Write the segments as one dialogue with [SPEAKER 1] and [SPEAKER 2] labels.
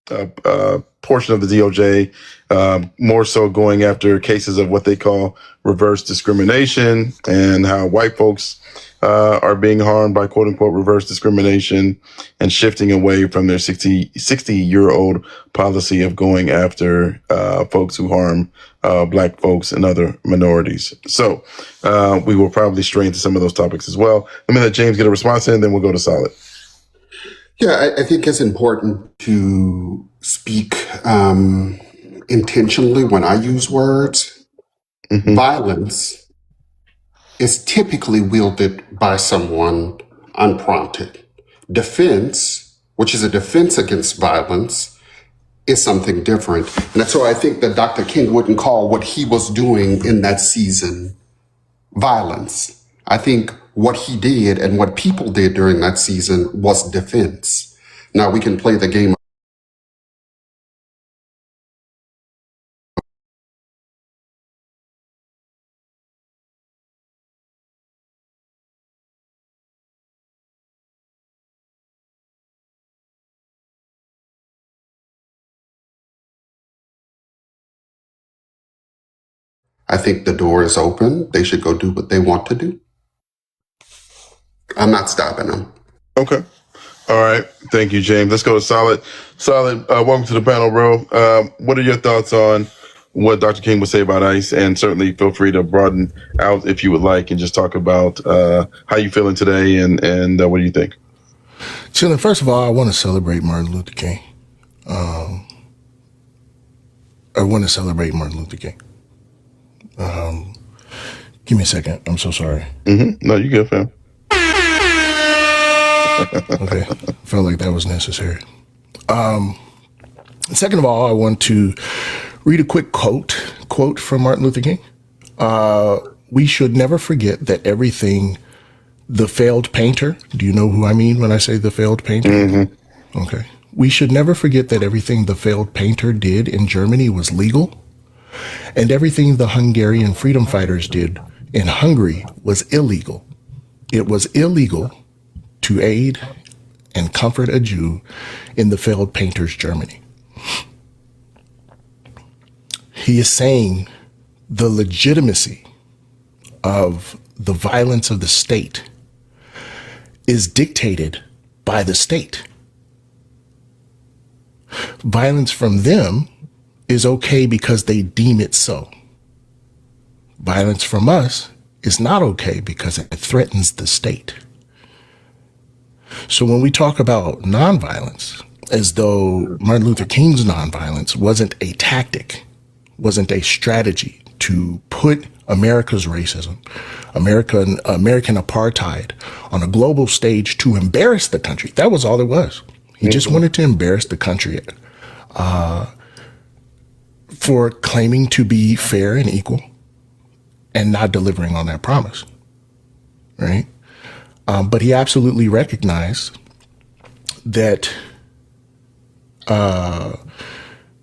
[SPEAKER 1] portion of the DOJ, more so going after cases of what they call reverse discrimination and how white folks are being harmed by quote unquote reverse discrimination and shifting away from their 60-year-old policy of going after folks who harm Black folks and other minorities. So we will probably stray into some of those topics as well. Let me let James get a response in, and then we'll go to Solid.
[SPEAKER 2] Yeah, I think it's important to speak intentionally when I use words.
[SPEAKER 1] Mm-hmm.
[SPEAKER 2] Violence is typically wielded by someone unprompted. Defense, which is a defense against violence, is something different. And so I think that Dr. King wouldn't call what he was doing in that season violence. I think what he did and what people did during that season was defense. Now we can play the game. I think the door is open. They should go do what they want to do. I'm not stopping them.
[SPEAKER 1] Okay. All right. Thank you, James. Let's go to Solid. Solid, welcome to the panel, bro. What are your thoughts on what Dr. King would say about ICE? And certainly feel free to broaden out if you would like and just talk about how you feeling today and what do you think?
[SPEAKER 3] Chillin', first of all, I want to celebrate Martin Luther King. Give me a second. I'm so sorry.
[SPEAKER 1] Mm-hmm. No, you good, fam.
[SPEAKER 3] Okay. Felt like that was necessary. Second of all, I want to read a quick quote from Martin Luther King. We should never forget that everything the failed painter, do you know who I mean when I say the failed painter?
[SPEAKER 1] Mm-hmm.
[SPEAKER 3] Okay. We should never forget that everything the failed painter did in Germany was legal, and everything the Hungarian freedom fighters did in Hungary was illegal. It was illegal to aid and comfort a Jew in the failed painter's Germany. He is saying the legitimacy of the violence of the state is dictated by the state. Violence from them is okay because they deem it so. Violence from us is not okay because it threatens the state. So when we talk about nonviolence, as though Martin Luther King's nonviolence wasn't a tactic, wasn't a strategy to put America's racism, American apartheid on a global stage to embarrass the country. That was all it was. He just wanted to embarrass the country for claiming to be fair and equal and not delivering on that promise, right? But he absolutely recognized that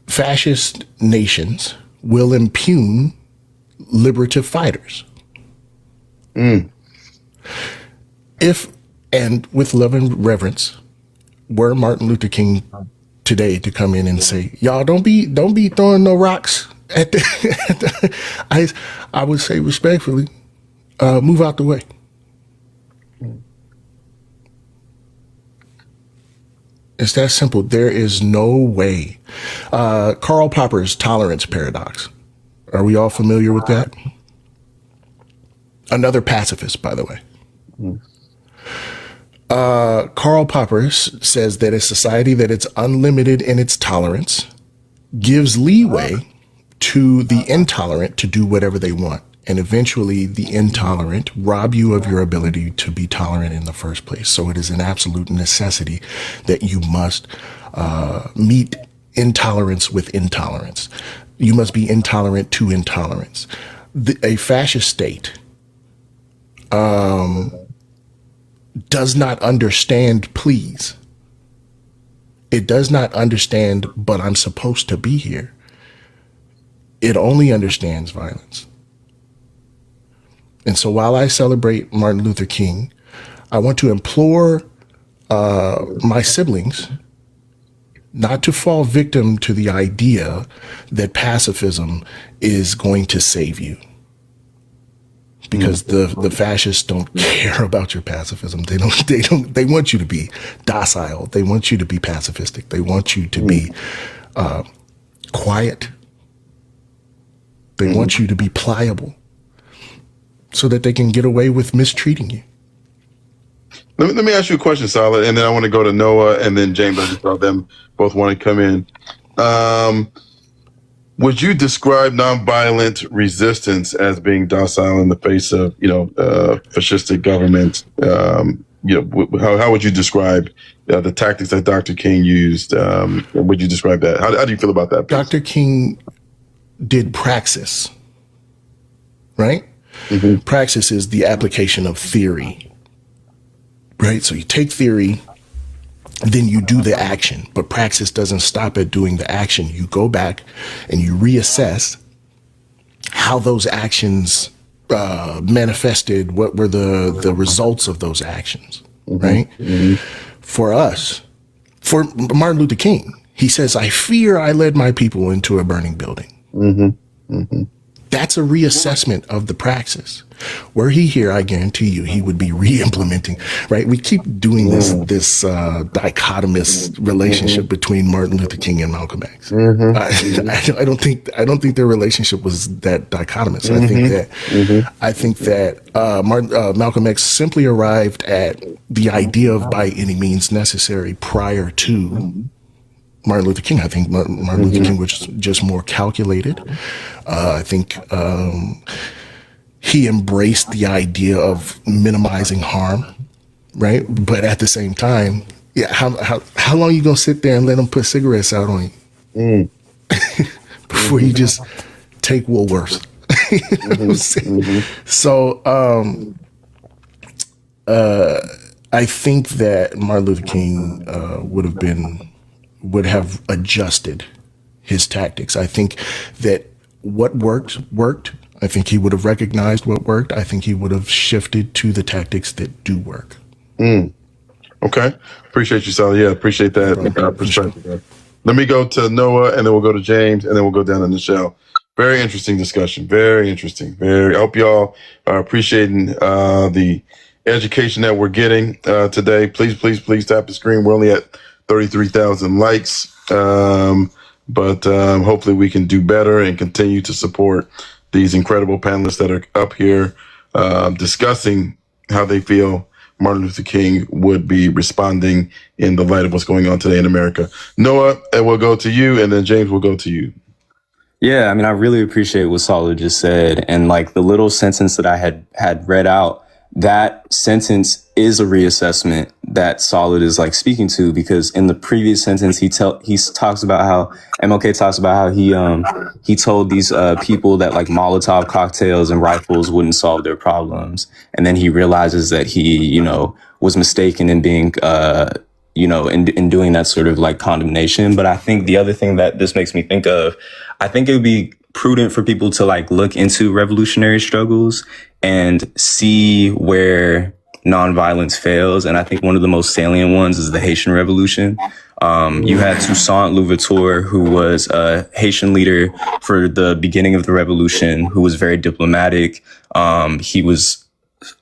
[SPEAKER 3] fascist nations will impugn liberative fighters. If, and with love and reverence, were Martin Luther King today to come in and say, y'all don't be throwing no rocks at the I would say respectfully, move out the way. It's that simple. There is no way. Karl Popper's tolerance paradox. Are we all familiar with that? Another pacifist, by the way. Karl Popper says that a society that is unlimited in its tolerance gives leeway to the intolerant to do whatever they want. And eventually the intolerant rob you of your ability to be tolerant in the first place. So it is an absolute necessity that you must meet intolerance with intolerance. You must be intolerant to intolerance. A fascist state does not understand please. It does not understand, but I'm supposed to be here. It only understands violence. And so while I celebrate Martin Luther King, I want to implore my siblings not to fall victim to the idea that pacifism is going to save you. Because the fascists don't care about your pacifism. They want you to be docile. They want you to be pacifistic. They want you to be quiet. They want you to be pliable so that they can get away with mistreating you.
[SPEAKER 1] Let me ask you a question, Solid, and then I want to go to Noah and then James. I just saw them both want to come in. Would you describe nonviolent resistance as being docile in the face of, fascistic government? How would you describe the tactics that Dr. King used? Would you describe that? How do you feel about that, please?
[SPEAKER 3] Dr. King did praxis, right? Mm-hmm. Praxis is the application of theory, right? So you take theory, then you do the action, but praxis doesn't stop at doing the action. You go back and you reassess how those actions manifested, what were the results of those actions, right? Mm-hmm. For for Martin Luther King, he says, "I fear I led my people into a burning building." Mm-hmm. Mm-hmm. That's a reassessment of the praxis. Were he here, I guarantee you, he would be re-implementing, right? We keep doing this dichotomous relationship between Martin Luther King and Malcolm X. Mm-hmm. I don't think their relationship was that dichotomous. Mm-hmm. I think that Malcolm X simply arrived at the idea of by any means necessary prior to Martin Luther King. I think Martin Luther King was just more calculated. I think he embraced the idea of minimizing harm, right? But at the same time, how long you gonna sit there and let them put cigarettes out on you before you just take Woolworths? You know what I'm saying? So I think that Martin Luther King would have adjusted his tactics. I think that what worked. I think he would have recognized what worked. I think he would have shifted to the tactics that do work.
[SPEAKER 1] Okay. Appreciate you, Sally. Yeah, appreciate that perspective. Let me go to Noah, and then we'll go to James, and then we'll go down to Nichelle. Very interesting discussion. Very interesting. I hope y'all are appreciating the education that we're getting today. Please tap the screen. We're only at 33,000 likes. But hopefully we can do better and continue to support these incredible panelists that are up here discussing how they feel Martin Luther King would be responding in the light of what's going on today in America. Noah, and we'll go to you, and then James will go to you.
[SPEAKER 4] Yeah, I mean, I really appreciate what Salah just said. And like the little sentence that I had read out, that sentence is a reassessment that Solid is like speaking to, because in the previous sentence he talks about how MLK talks about how he told these people that like Molotov cocktails and rifles wouldn't solve their problems, and then he realizes that he was mistaken in being in doing that sort of like condemnation. But I think the other thing that this makes me think of, I think it would be prudent for people to like look into revolutionary struggles and see where nonviolence fails. And I think one of the most salient ones is the Haitian Revolution. You had Toussaint Louverture, who was a Haitian leader for the beginning of the revolution, who was very diplomatic. He was,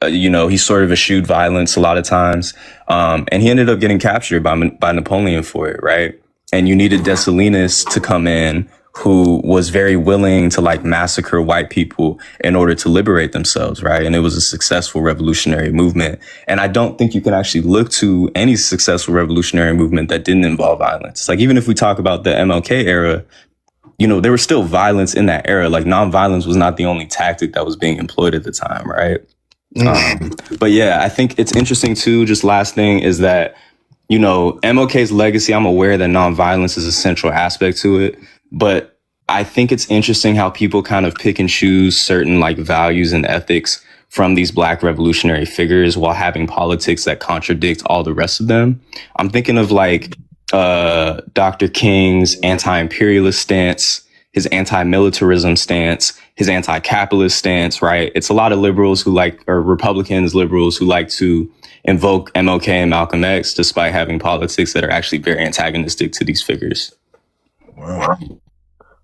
[SPEAKER 4] he sort of eschewed violence a lot of times. And he ended up getting captured by Napoleon for it, right? And you needed Dessalines to come in, who was very willing to like massacre white people in order to liberate themselves, right? And it was a successful revolutionary movement. And I don't think you can actually look to any successful revolutionary movement that didn't involve violence. Like even if we talk about the MLK era, there was still violence in that era. Like nonviolence was not the only tactic that was being employed at the time, right? But yeah, I think it's interesting too. Just last thing is that, MLK's legacy, I'm aware that nonviolence is a central aspect to it. But I think it's interesting how people kind of pick and choose certain like values and ethics from these Black revolutionary figures while having politics that contradict all the rest of them. I'm thinking of like Dr. King's anti-imperialist stance, his anti-militarism stance, his anti-capitalist stance, right? It's a lot of liberals or Republicans, liberals who like to invoke MLK and Malcolm X despite having politics that are actually very antagonistic to these figures.
[SPEAKER 1] Wow.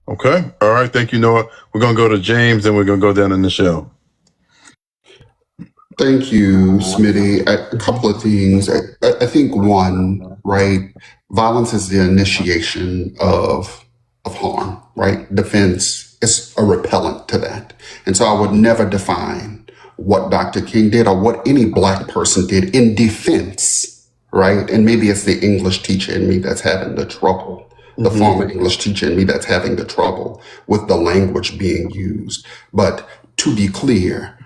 [SPEAKER 1] Okay. All right. Thank you, Noah. We're going to go to James and we're going to go down to Nichelle.
[SPEAKER 2] Thank you, Smitty. A couple of things. I think one, right? Violence is the initiation of harm, right? Defense is a repellent to that. And so I would never define what Dr. King did or what any Black person did in defense, right? And maybe it's the English teacher in me that's having the trouble, the former English teacher in me that's having the trouble with the language being used. But to be clear,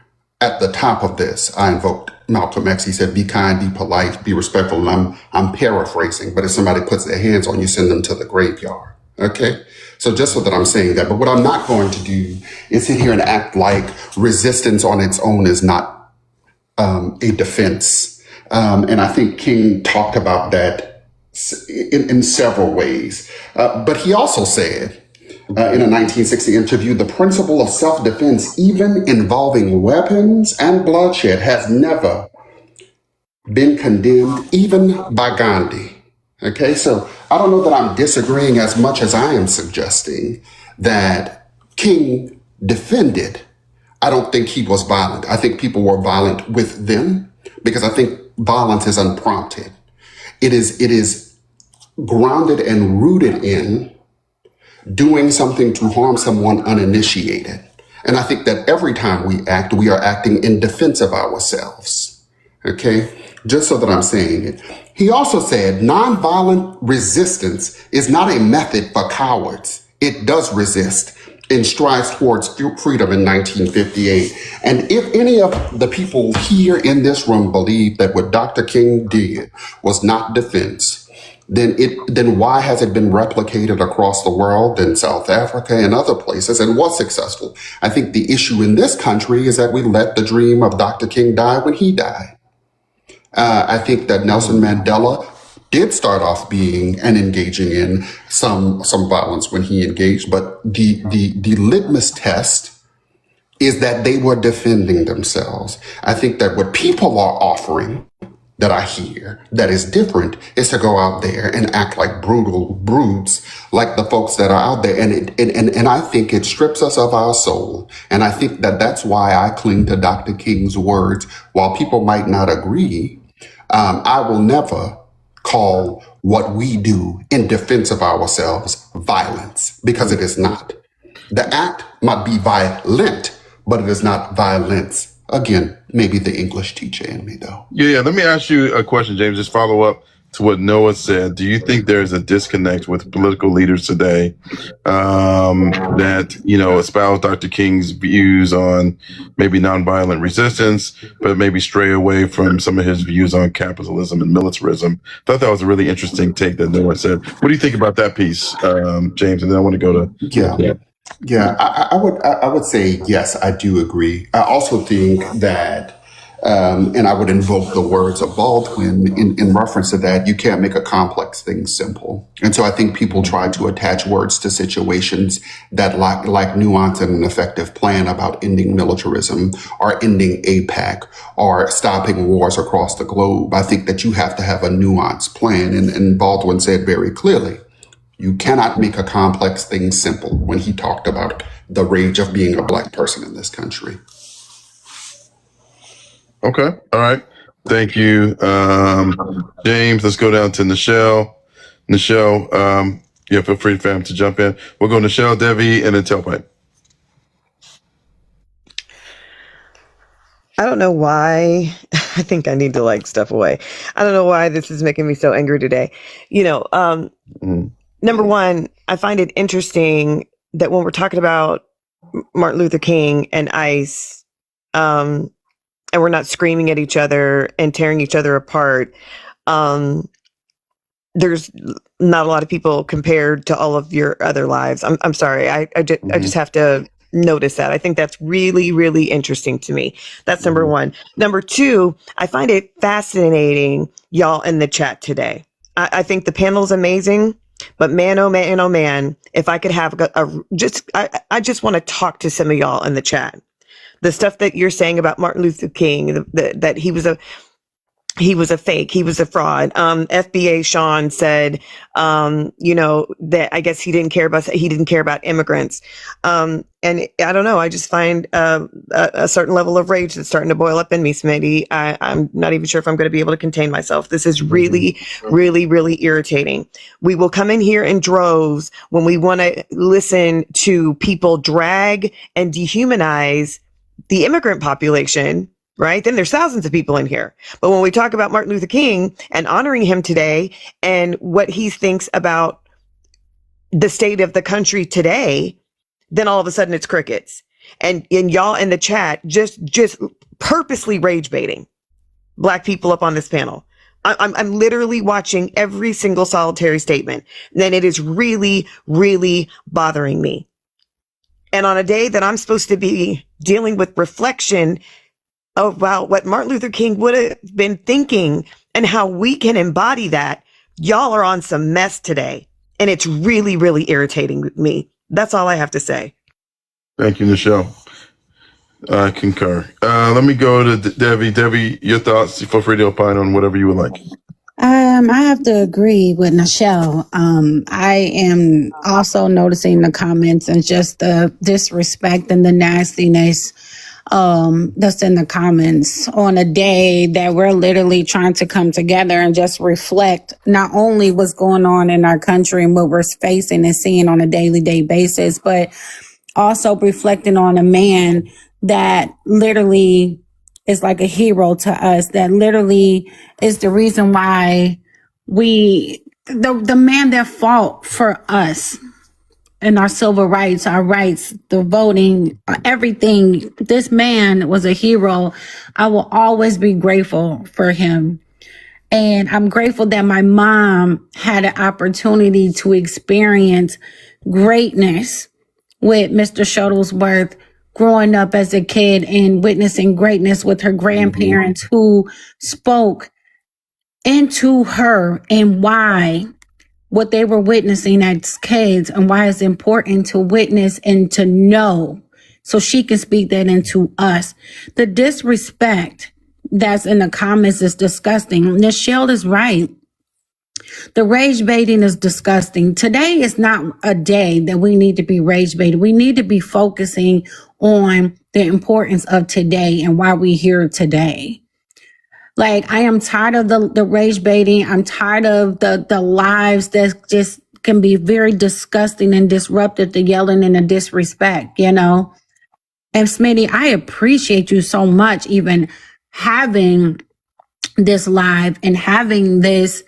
[SPEAKER 2] at the top of this, I invoked Malcolm X. He said, be kind, be polite, be respectful. And I'm paraphrasing, but if somebody puts their hands on you, send them to the graveyard. Okay? So just so that I'm saying that. But what I'm not going to do is sit here and act like resistance on its own is not a defense. And I think King talked about that in several ways. But he also said, in a 1960 interview, the principle of self-defense, even involving weapons and bloodshed, has never been condemned, even by Gandhi. Okay, so I don't know that I'm disagreeing as much as I am suggesting that King defended. I don't think he was violent. I think people were violent with them because I think violence is unprompted. It is grounded and rooted in doing something to harm someone uninitiated. And I think that every time we act, we are acting in defense of ourselves. Okay? Just so that I'm saying it. He also said nonviolent resistance is not a method for cowards. It does resist and strives towards freedom in 1958. And if any of the people here in this room believe that what Dr. King did was not defense, then why has it been replicated across the world in South Africa and other places and was successful? I think the issue in this country is that we let the dream of Dr. King die when he died. I think that Nelson Mandela did start off being and engaging in some violence when he engaged, but the litmus test is that they were defending themselves. I think that what people are offering that I hear that is different is to go out there and act like brutal brutes, like the folks that are out there. And I think it strips us of our soul. And I think that that's why I cling to Dr. King's words. While people might not agree, I will never call what we do in defense of ourselves violence, because it is not. The act might be violent, but it is not violence. Again, maybe the English teacher in me, though.
[SPEAKER 1] Yeah. Let me ask you a question, James. Just follow up to what Noah said. Do you think there's a disconnect with political leaders today that, espouse Dr. King's views on maybe nonviolent resistance, but maybe stray away from some of his views on capitalism and militarism? I thought that was a really interesting take that Noah said. What do you think about that piece, James? And then I want to go to...
[SPEAKER 2] Yeah, I would say, yes, I do agree. I also think that, and I would invoke the words of Baldwin in reference to that, you can't make a complex thing simple. And so I think people try to attach words to situations that lack nuance and an effective plan about ending militarism or ending APAC or stopping wars across the globe. I think that you have to have a nuanced plan. And Baldwin said very clearly, you cannot make a complex thing simple when he talked about the rage of being a Black person in this country.
[SPEAKER 1] Okay. All right. Thank you. James, let's go down to Nichelle. Nichelle, feel free, fam, to jump in. We'll go Nichelle, Devi, and then Tailpipe.
[SPEAKER 5] I don't know why. I think I need to step away. I don't know why this is making me so angry today. Number one, I find it interesting that when we're talking about Martin Luther King and ICE, and we're not screaming at each other and tearing each other apart, there's not a lot of people compared to all of your other lives. I'm sorry. I just have to notice that. I think that's really, really interesting to me. That's number one. Number two, I find it fascinating, y'all, in the chat today. I think the panel is amazing. But man, oh man, if I could have I just want to talk to some of y'all in the chat. The stuff that you're saying about Martin Luther King, that he was a fake, he was a fraud. FBA Sean said, that I guess he didn't care about immigrants. And I don't know. I just find a certain level of rage that's starting to boil up in me, Smitty. I'm not even sure if I'm going to be able to contain myself. This is really, really, really irritating. We will come in here in droves when we want to listen to people drag and dehumanize the immigrant population. Right? Then there's thousands of people in here. But when we talk about Martin Luther King and honoring him today and what he thinks about the state of the country today, then all of a sudden it's crickets. And y'all in the chat just purposely rage baiting Black people up on this panel. I'm literally watching every single solitary statement. Then it is really, really bothering me. And on a day that I'm supposed to be dealing with reflection about what Martin Luther King would have been thinking and how we can embody that, y'all are on some mess today. And it's really, really irritating me. That's all I have to say.
[SPEAKER 1] Thank you, Nichelle. I concur. Let me go to Debbie. Debbie, your thoughts. Feel free to opine on whatever you would like.
[SPEAKER 6] I have to agree with Nichelle. I am also noticing the comments and just the disrespect and the nastiness that's in the comments on a day that we're literally trying to come together and just reflect not only what's going on in our country and what we're facing and seeing on a day basis, but also reflecting on a man that literally is like a hero to us, that literally is the reason why the man that fought for us and our civil rights, our rights, the voting, everything. This man was a hero. I will always be grateful for him. And I'm grateful that my mom had an opportunity to experience greatness with Mr. Shuttlesworth growing up as a kid and witnessing greatness with her grandparents who spoke into her and why what they were witnessing as kids and why it's important to witness and to know so she can speak that into us. The disrespect that's in the comments is disgusting. Nichelle is right. The rage baiting is disgusting. Today is not a day that we need to be rage baiting. We need to be focusing on the importance of today and why we're here today. Like, I am tired of the rage baiting. I'm tired of the lives that just can be very disgusting and disruptive, the yelling and the disrespect, And Smitty, I appreciate you so much even having this live and having this,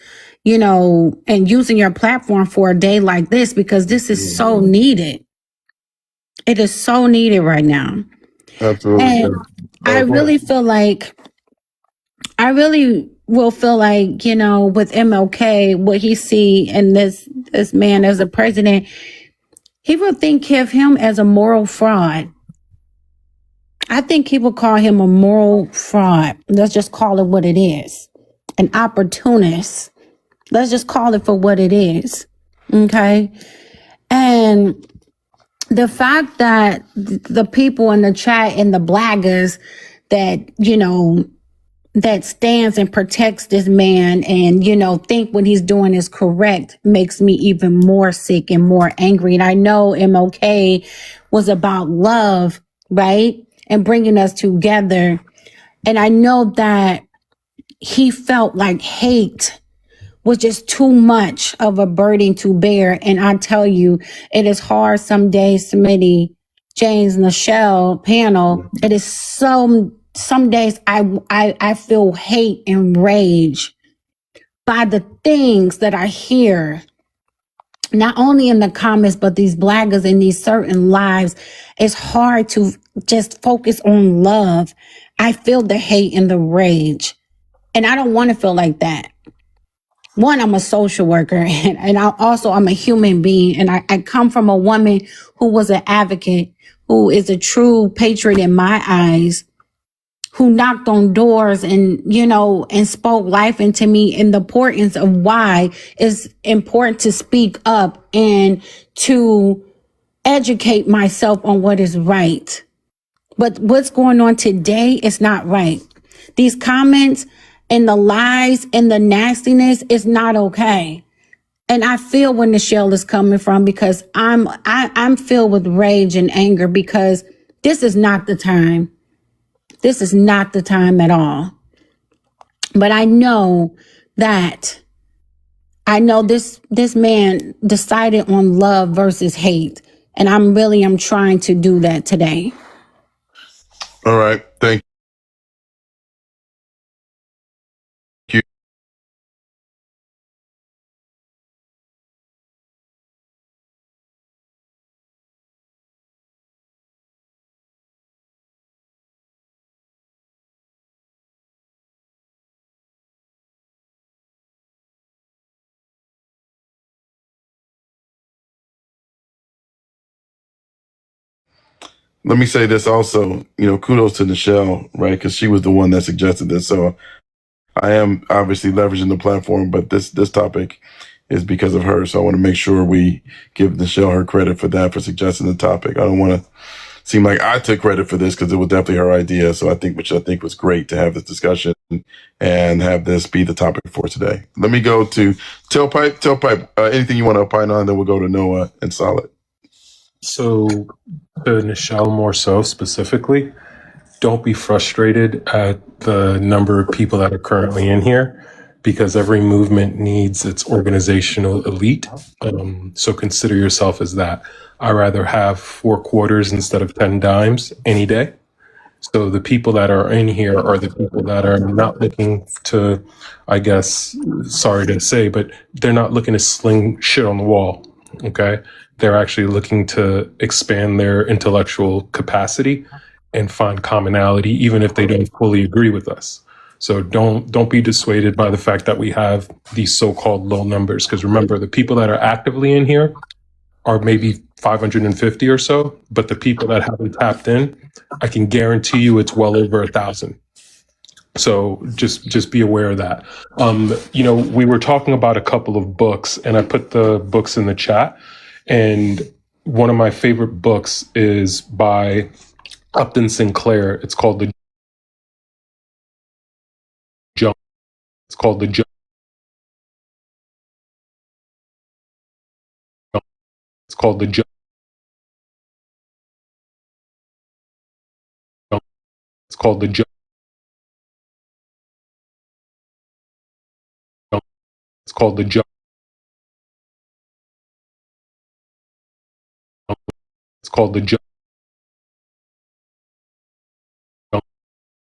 [SPEAKER 6] and using your platform for a day like this, because this is so needed. It is so needed right now.
[SPEAKER 1] Absolutely.
[SPEAKER 6] And I really will feel like, with MLK, what he see in this man as a president, he will think of him as a moral fraud. I think he will call him a moral fraud. Let's just call it what it is. An opportunist. Let's just call it for what it is. Okay? And the fact that the people in the chat and the blaggers that, that stands and protects this man and, think what he's doing is correct makes me even more sick and more angry. And I know MLK was about love, right? And bringing us together. And I know that he felt like hate was just too much of a burden to bear. And I tell you, it is hard some days, Smitty, James, Nichelle panel. It is some days I feel hate and rage by the things that I hear, not only in the comments, but these blaggers in these certain lives. It's hard to just focus on love. I feel the hate and the rage. And I don't want to feel like that. One, I'm a social worker and I'm a human being. And I come from a woman who was an advocate, who is a true patriot in my eyes. who knocked on doors and, and spoke life into me, and the importance of why it's important to speak up and to educate myself on what is right. But what's going on today is not right. These comments and the lies and the nastiness is not okay. And I feel where Nichelle is coming from, because I'm filled with rage and anger, because this is not the time. This is not the time at all. But I know this man decided on love versus hate. And I'm trying to do that today.
[SPEAKER 1] All right. Thank you. Let me say this also, kudos to Nichelle, right? Because she was the one that suggested this. So I am obviously leveraging the platform, but this topic is because of her. So I want to make sure we give Nichelle her credit for that, for suggesting the topic. I don't want to seem like I took credit for this, because it was definitely her idea. So which I think was great to have this discussion and have this be the topic for today. Let me go to Tailpipe. Tailpipe, anything you want to opine on, then we'll go to Noah and Solid.
[SPEAKER 7] So, to Nichelle more so specifically, don't be frustrated at the number of people that are currently in here, because every movement needs its organizational elite. So consider yourself as that. I rather have 4 quarters instead of 10 dimes any day. So the people that are in here are the people that are not looking to, I guess, sorry to say, but they're not looking to sling shit on the wall. Okay. They're actually looking to expand their intellectual capacity and find commonality, even if they don't fully agree with us. So don't be dissuaded by the fact that we have these so-called low numbers. Because remember, the people that are actively in here are maybe 550 or so, but the people that haven't tapped in, I can guarantee you it's well over 1,000. So just be aware of that. We were talking about a couple of books, and I put the books in the chat. And one of my favorite books is by Upton Sinclair. It's called The Jump. It's called The Jump. It's called The Jump. It's called The Jump. It's called The Jump. It's called The Jump.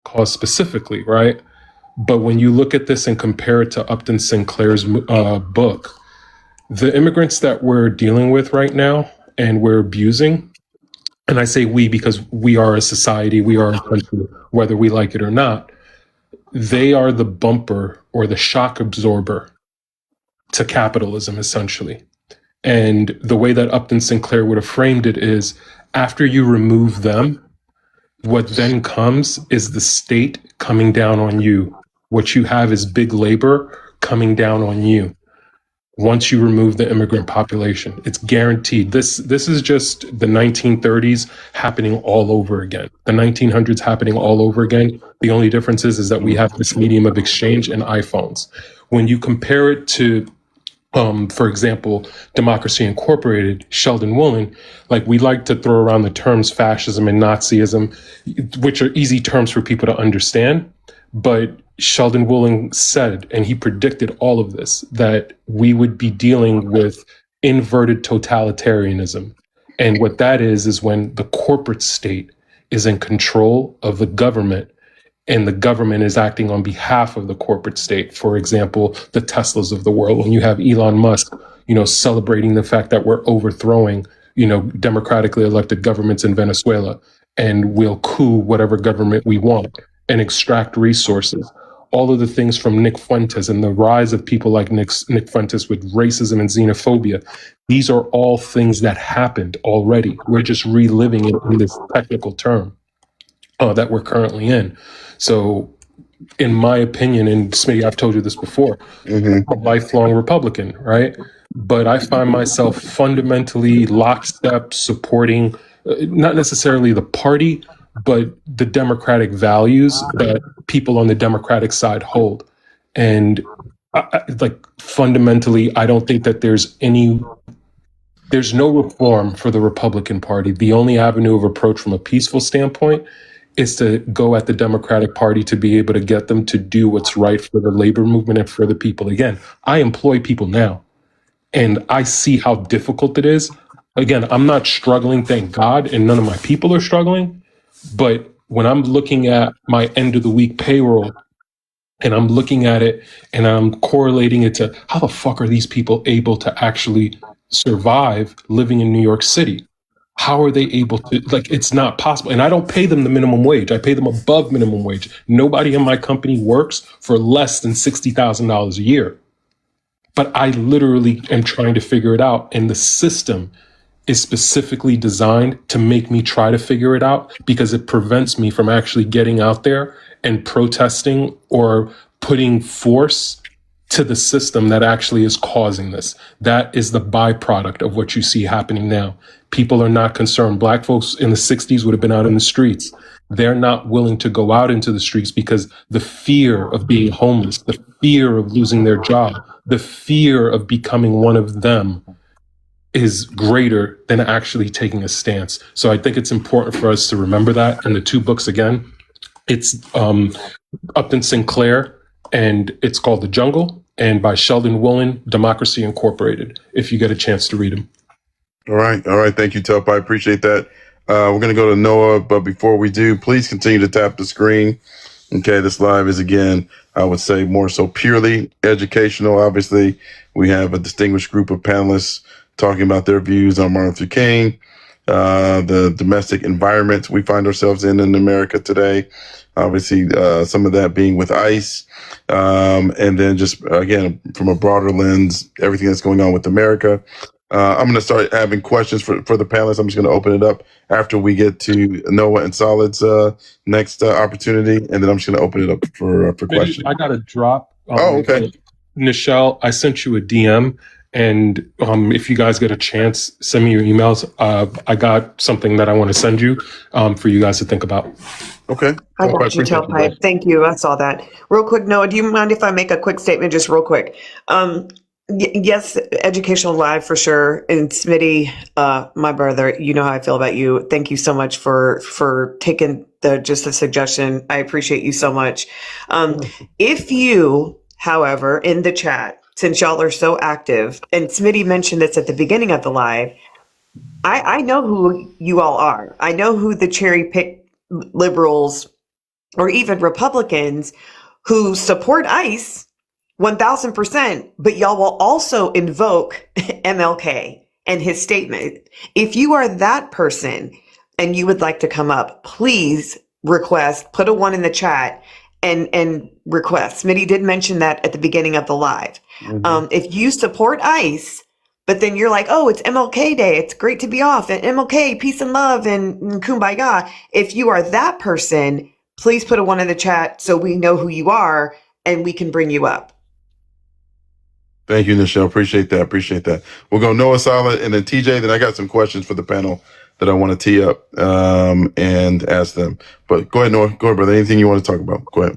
[SPEAKER 7] Cause specifically, right? But when you look at this and compare it to Upton Sinclair's book, the immigrants that we're dealing with right now and we're abusing, and I say we because we are a society, we are a country, whether we like it or not, they are the bumper or the shock absorber to capitalism, essentially. And the way that Upton Sinclair would have framed it is, after you remove them, what then comes is the state coming down on you. What you have is big labor coming down on you. Once you remove the immigrant population, it's guaranteed. This is just the 1930s happening all over again. The 1900s happening all over again. The only difference is that we have this medium of exchange and iPhones. When you compare it to, for example, Democracy Incorporated, Sheldon Woolen, like, we like to throw around the terms fascism and Nazism, which are easy terms for people to understand. But Sheldon Woolen said, and he predicted all of this, that we would be dealing with inverted totalitarianism. And what that is when the corporate state is in control of the government, and the government is acting on behalf of the corporate state. For example, the Teslas of the world. When you have Elon Musk, celebrating the fact that we're overthrowing, democratically elected governments in Venezuela, and we'll coup whatever government we want and extract resources. All of the things from Nick Fuentes and the rise of people like Nick Fuentes with racism and xenophobia. These are all things that happened already. We're just reliving it in this technical term. that we're currently in. So in my opinion, and Smitty, I've told you this before, I'm a lifelong Republican, right? But I find myself fundamentally lockstep supporting not necessarily the party, but the democratic values that people on the Democratic side hold. And fundamentally, I don't think that there's no reform for the Republican Party. The only avenue of approach from a peaceful standpoint is to go at the Democratic Party to be able to get them to do what's right for the labor movement and for the people. Again, I employ people now, and I see how difficult it is. Again, I'm not struggling, thank God, and none of my people are struggling. But when I'm looking at my end of the week payroll, and I'm looking at it and I'm correlating it to how the fuck are these people able to actually survive living in New York City? How are they able to, it's not possible. And I don't pay them the minimum wage. I pay them above minimum wage. Nobody in my company works for less than $60,000 a year. But I literally am trying to figure it out. And the system is specifically designed to make me try to figure it out because it prevents me from actually getting out there and protesting or putting force to the system that actually is causing this. That is the byproduct of what you see happening now. People are not concerned. Black folks in the 60s would have been out in the streets. They're not willing to go out into the streets because the fear of being homeless, the fear of losing their job, the fear of becoming one of them is greater than actually taking a stance. So I think it's important for us to remember that. And the two books, again, it's Upton Sinclair, and it's called The Jungle, and by Sheldon Woolen, Democracy Incorporated, if you get a chance to read them.
[SPEAKER 1] All right. Thank you, Tup. I appreciate that. We're going to go to Noah, but before we do, please continue to tap the screen. Okay, this live is, again, I would say more so purely educational. Obviously, we have a distinguished group of panelists talking about their views on Martin Luther King, the domestic environment we find ourselves in America today. Obviously, some of that being with ICE. And then just, again, from a broader lens, everything that's going on with America. I'm going to start having questions for the panelists. I'm just going to open it up after we get to Noah and Solid's next opportunity. And then I'm just going to open it up for questions.
[SPEAKER 7] I got a drop.
[SPEAKER 1] Okay.
[SPEAKER 7] Nichelle, I sent you a DM. And if you guys get a chance, send me your emails. I got something that I want to send you for you guys to think about.
[SPEAKER 1] Okay.
[SPEAKER 5] I got you, Tailpipe. Thank you. I saw that. Real quick, Noah, do you mind if I make a quick statement, just real quick? Yes, educational live for sure. And Smitty, my brother, you know how I feel about you. Thank you so much for taking the suggestion. I appreciate you so much. If you, however, in the chat, since y'all are so active, and Smitty mentioned this at the beginning of the live, I know who you all are. I know who the cherry pick liberals or even Republicans who support ICE 1000%, but y'all will also invoke MLK and his statement. If you are that person and you would like to come up, please request, put a 1 in the chat and request. Smitty did mention that at the beginning of the live. If you support ICE, but then you're like, oh, it's MLK Day, it's great to be off, and MLK, peace and love, and kumbaya. If you are that person, please put a 1 in the chat so we know who you are and we can bring you up.
[SPEAKER 1] Thank you, Nichelle. Appreciate that. We'll go Noah, Solid, and then TJ. Then I got some questions for the panel that I want to tee up and ask them. But go ahead, Noah. Go ahead, brother. Anything you want to talk about? Go ahead.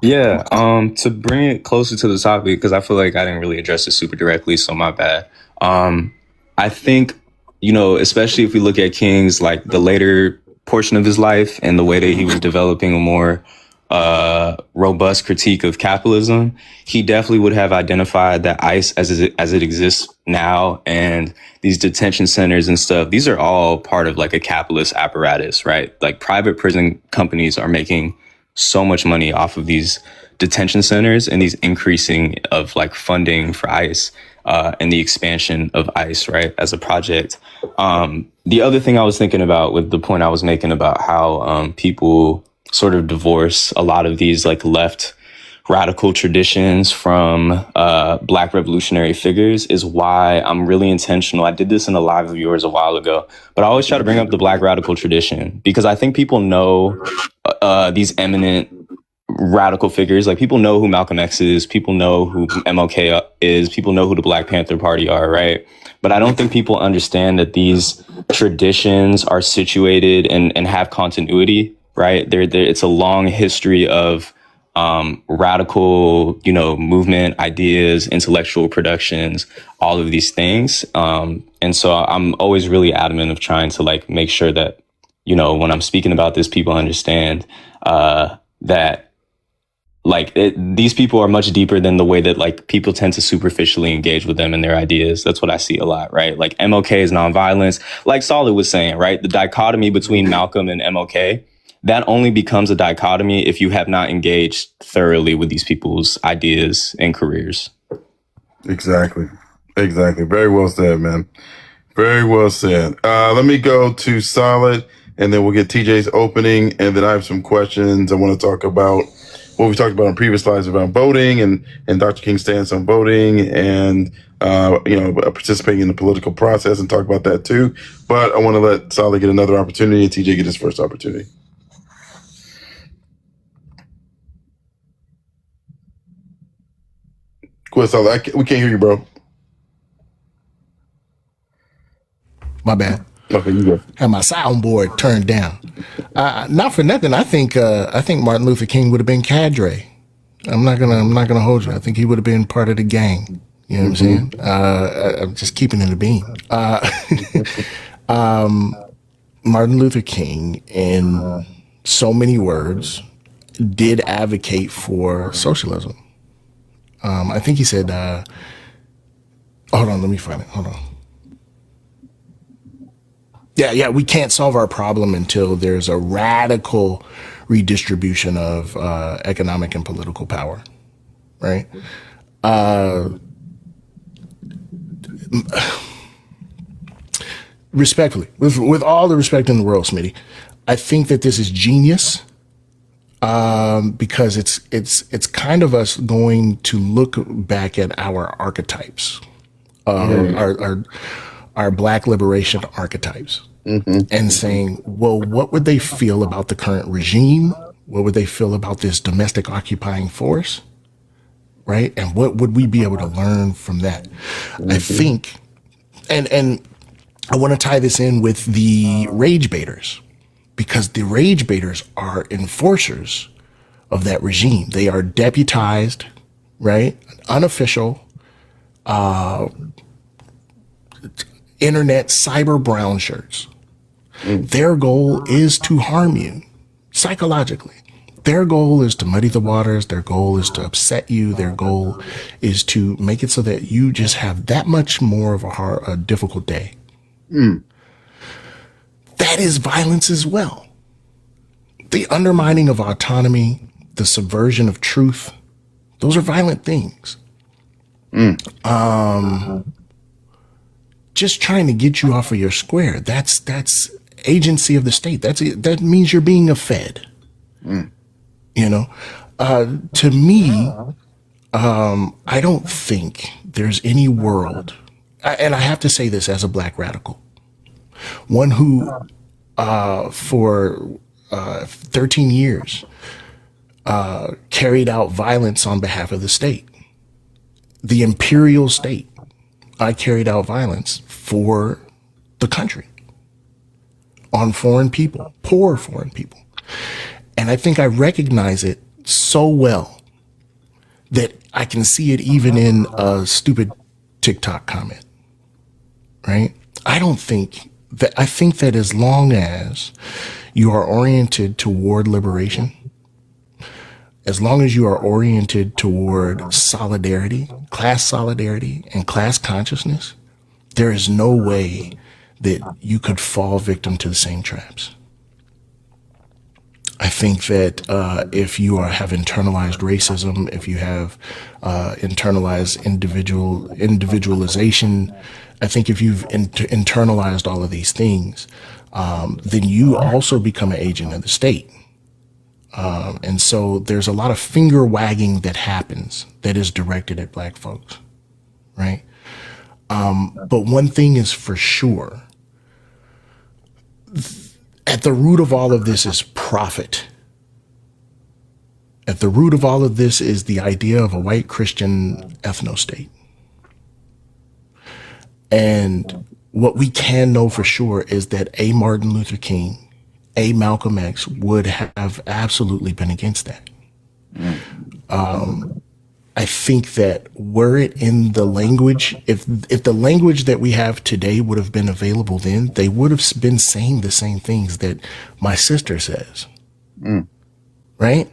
[SPEAKER 4] Yeah, to bring it closer to the topic, because I feel like I didn't really address it super directly, so my bad. I think, especially if we look at King's, like the later portion of his life and the way that he was developing a more robust critique of capitalism, he definitely would have identified that ICE as it exists now and these detention centers and stuff, these are all part of like a capitalist apparatus, right? Like private prison companies are making so much money off of these detention centers and these increasing of like funding for ICE and the expansion of ICE, right, as a project. The other thing I was thinking about with the point I was making about how people sort of divorce a lot of these like left radical traditions from Black revolutionary figures is why I'm really intentional. I did this in a live of yours a while ago, but I always try to bring up the Black radical tradition because I think people know these eminent radical figures. Like, people know who Malcolm X is, people know who MLK is, people know who the Black Panther Party are, right? But I don't think people understand that these traditions are situated and have continuity, right? It's a long history of radical, movement, ideas, intellectual productions, all of these things. And so I'm always really adamant of trying to like make sure that, when I'm speaking about this, people understand that these people are much deeper than the way that like people tend to superficially engage with them and their ideas. That's what I see a lot, right? Like MLK is nonviolence, like Solid was saying, right? The dichotomy between Malcolm and MLK, that only becomes a dichotomy if you have not engaged thoroughly with these people's ideas and careers.
[SPEAKER 1] Exactly. Very well said, man. Very well said. Let me go to Solid, and then we'll get TJ's opening, and then I have some questions. I want to talk about what we talked about on previous slides about voting and Dr. King's stance on voting and, participating in the political process, and talk about that too. But I want to let Solid get another opportunity and TJ get his first opportunity. Go ahead, Solid. We can't hear you, bro.
[SPEAKER 3] My bad.
[SPEAKER 1] Okay, you go.
[SPEAKER 3] Had my soundboard turned down. Not for nothing. I think Martin Luther King would have been cadre. I'm not gonna hold you. I think he would have been part of the gang. You know what I'm saying? I'm just keeping it a bean. Martin Luther King, in so many words, did advocate for socialism. I think he said, hold on, let me find it. Hold on. Yeah, we can't solve our problem until there's a radical redistribution of economic and political power, right? Respectfully, with all the respect in the world, Smitty, I think that this is genius because it's kind of us going to look back at our archetypes, our Black liberation archetypes, and saying, well, what would they feel about the current regime? What would they feel about this domestic occupying force? Right? And what would we be able to learn from that? I think, and I want to tie this in with the rage baiters, because the rage baiters are enforcers of that regime. They are deputized, right? Unofficial, internet cyber brown shirts. Their goal is to harm you psychologically. Their goal is to muddy the waters. Their goal is to upset you. Their goal is to make it so that you just have that much more of a difficult day. That is violence as well. The undermining of autonomy, the subversion of truth, those are violent things. Just trying to get you off of your square. That's agency of the state. That means you're being a fed. To me, I don't think there's any world, and I have to say this as a Black radical, one who for 13 years carried out violence on behalf of the state, the imperial state. I carried out violence for the country on foreign people, poor foreign people. And I think I recognize it so well that I can see it even in a stupid TikTok comment, right? I think that as long as you are oriented toward liberation, as long as you are oriented toward solidarity, and class consciousness, there is no way that you could fall victim to the same traps. I think that if you have internalized racism, if you have internalized individualization, I think if you've internalized all of these things, then you also become an agent of the state. And so there's a lot of finger wagging that happens that is directed at black folks, right? But one thing is for sure, at the root of all of this is profit. At the root of all of this is the idea of a white Christian ethno-state. And what we can know for sure is that A. Martin Luther King, A. Malcolm X would have absolutely been against that. I think that were it in the language, if the language that we have today would have been available then, they would have been saying the same things that my sister says, right?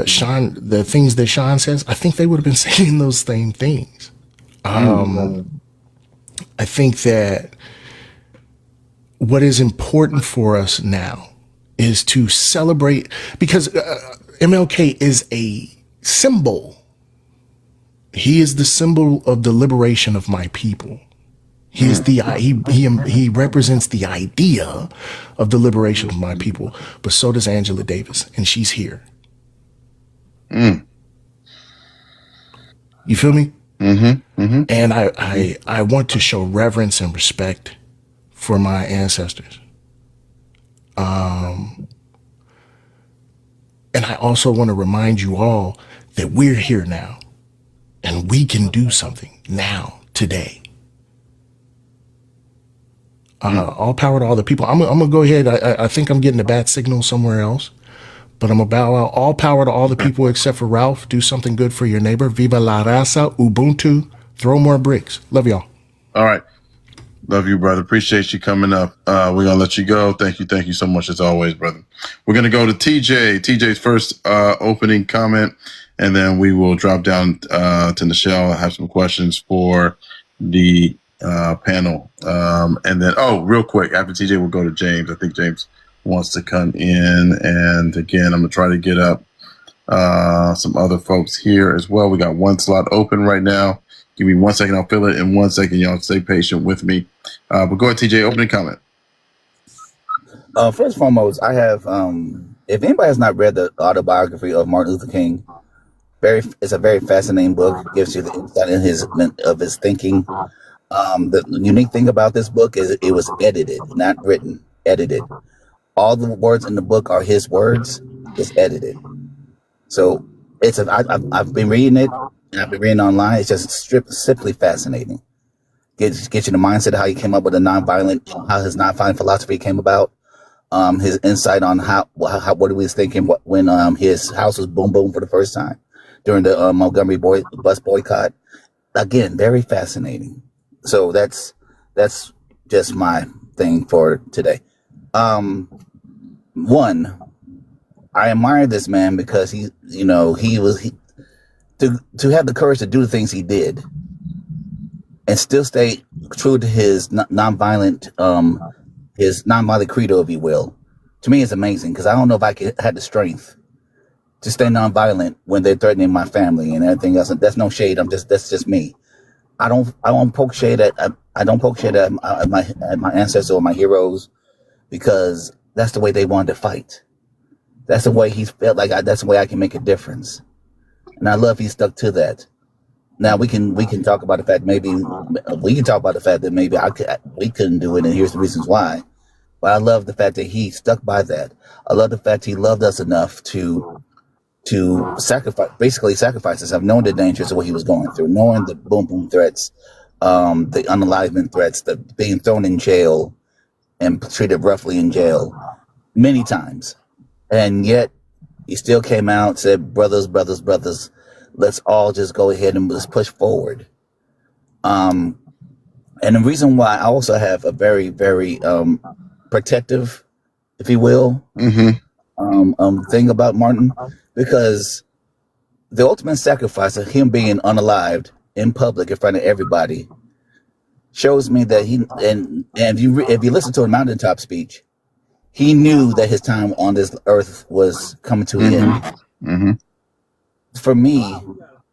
[SPEAKER 3] Sean, the things that Sean says, I think they would have been saying those same things. I think that what is important for us now is to celebrate, because MLK is a symbol. He is the symbol of the liberation of my people. He is he represents the idea of the liberation of my people. But so does Angela Davis, and she's here. You feel me? And I want to show reverence and respect for my ancestors. And I also want to remind you all that we're here now and we can do something now, today. All power to all the people. I'm going to go ahead. I think I'm getting a bad signal somewhere else, but I'm going to bow out. All power to all the people except for Ralph. Do something good for your neighbor. Viva la raza. Ubuntu. Throw more bricks. Love y'all.
[SPEAKER 1] All right. Love you, brother. Appreciate you coming up. We're going to let you go. Thank you so much as always, brother. We're going to go to TJ. TJ's first opening comment, and then we will drop down to Nichelle. I have some questions for the panel. And then, real quick, after TJ, we'll go to James. I think James wants to come in. And again, I'm going to try to get up some other folks here as well. We got one slot open right now. Give me 1 second. I'll fill it in 1 second. Y'all stay patient with me. But go ahead, TJ, opening comment.
[SPEAKER 8] First and foremost, I have, if anybody has not read the autobiography of Martin Luther King, it's a very fascinating book. It gives you the insight in his thinking. The unique thing about this book is it was edited, not written, edited. All the words in the book are his words. It's edited. So I've been reading it, and I've been reading online. It's just simply fascinating. Get you the mindset of how he came up with how his nonviolent philosophy came about. His insight on what he was thinking when his house was boom for the first time during the Montgomery bus boycott. Again, very fascinating. So that's just my thing for today. One, I admire this man because to have the courage to do the things he did and still stay true to his nonviolent credo, if you will. To me, it's amazing because I don't know if I had the strength to stay nonviolent when they're threatening my family and everything else. That's no shade. That's just me. I don't poke shade at my ancestors or my heroes because that's the way they wanted to fight. That's the way he felt like that's the way I can make a difference. And I love he stuck to that. Now we can talk about the fact that maybe we couldn't do it, and here's the reasons why. But I love the fact that he stuck by that. I love the fact he loved us enough to sacrifice himself, knowing the dangers of what he was going through, knowing the boom threats, the unalivement threats, the being thrown in jail and treated roughly in jail many times. And yet he still came out and said, brothers, let's all just go ahead and let's push forward. And the reason why I also have a very, very protective, if you will, thing about Martin, because the ultimate sacrifice of him being unalived in public in front of everybody shows me that if you listen to a mountaintop speech, he knew that his time on this earth was coming to an end. For me,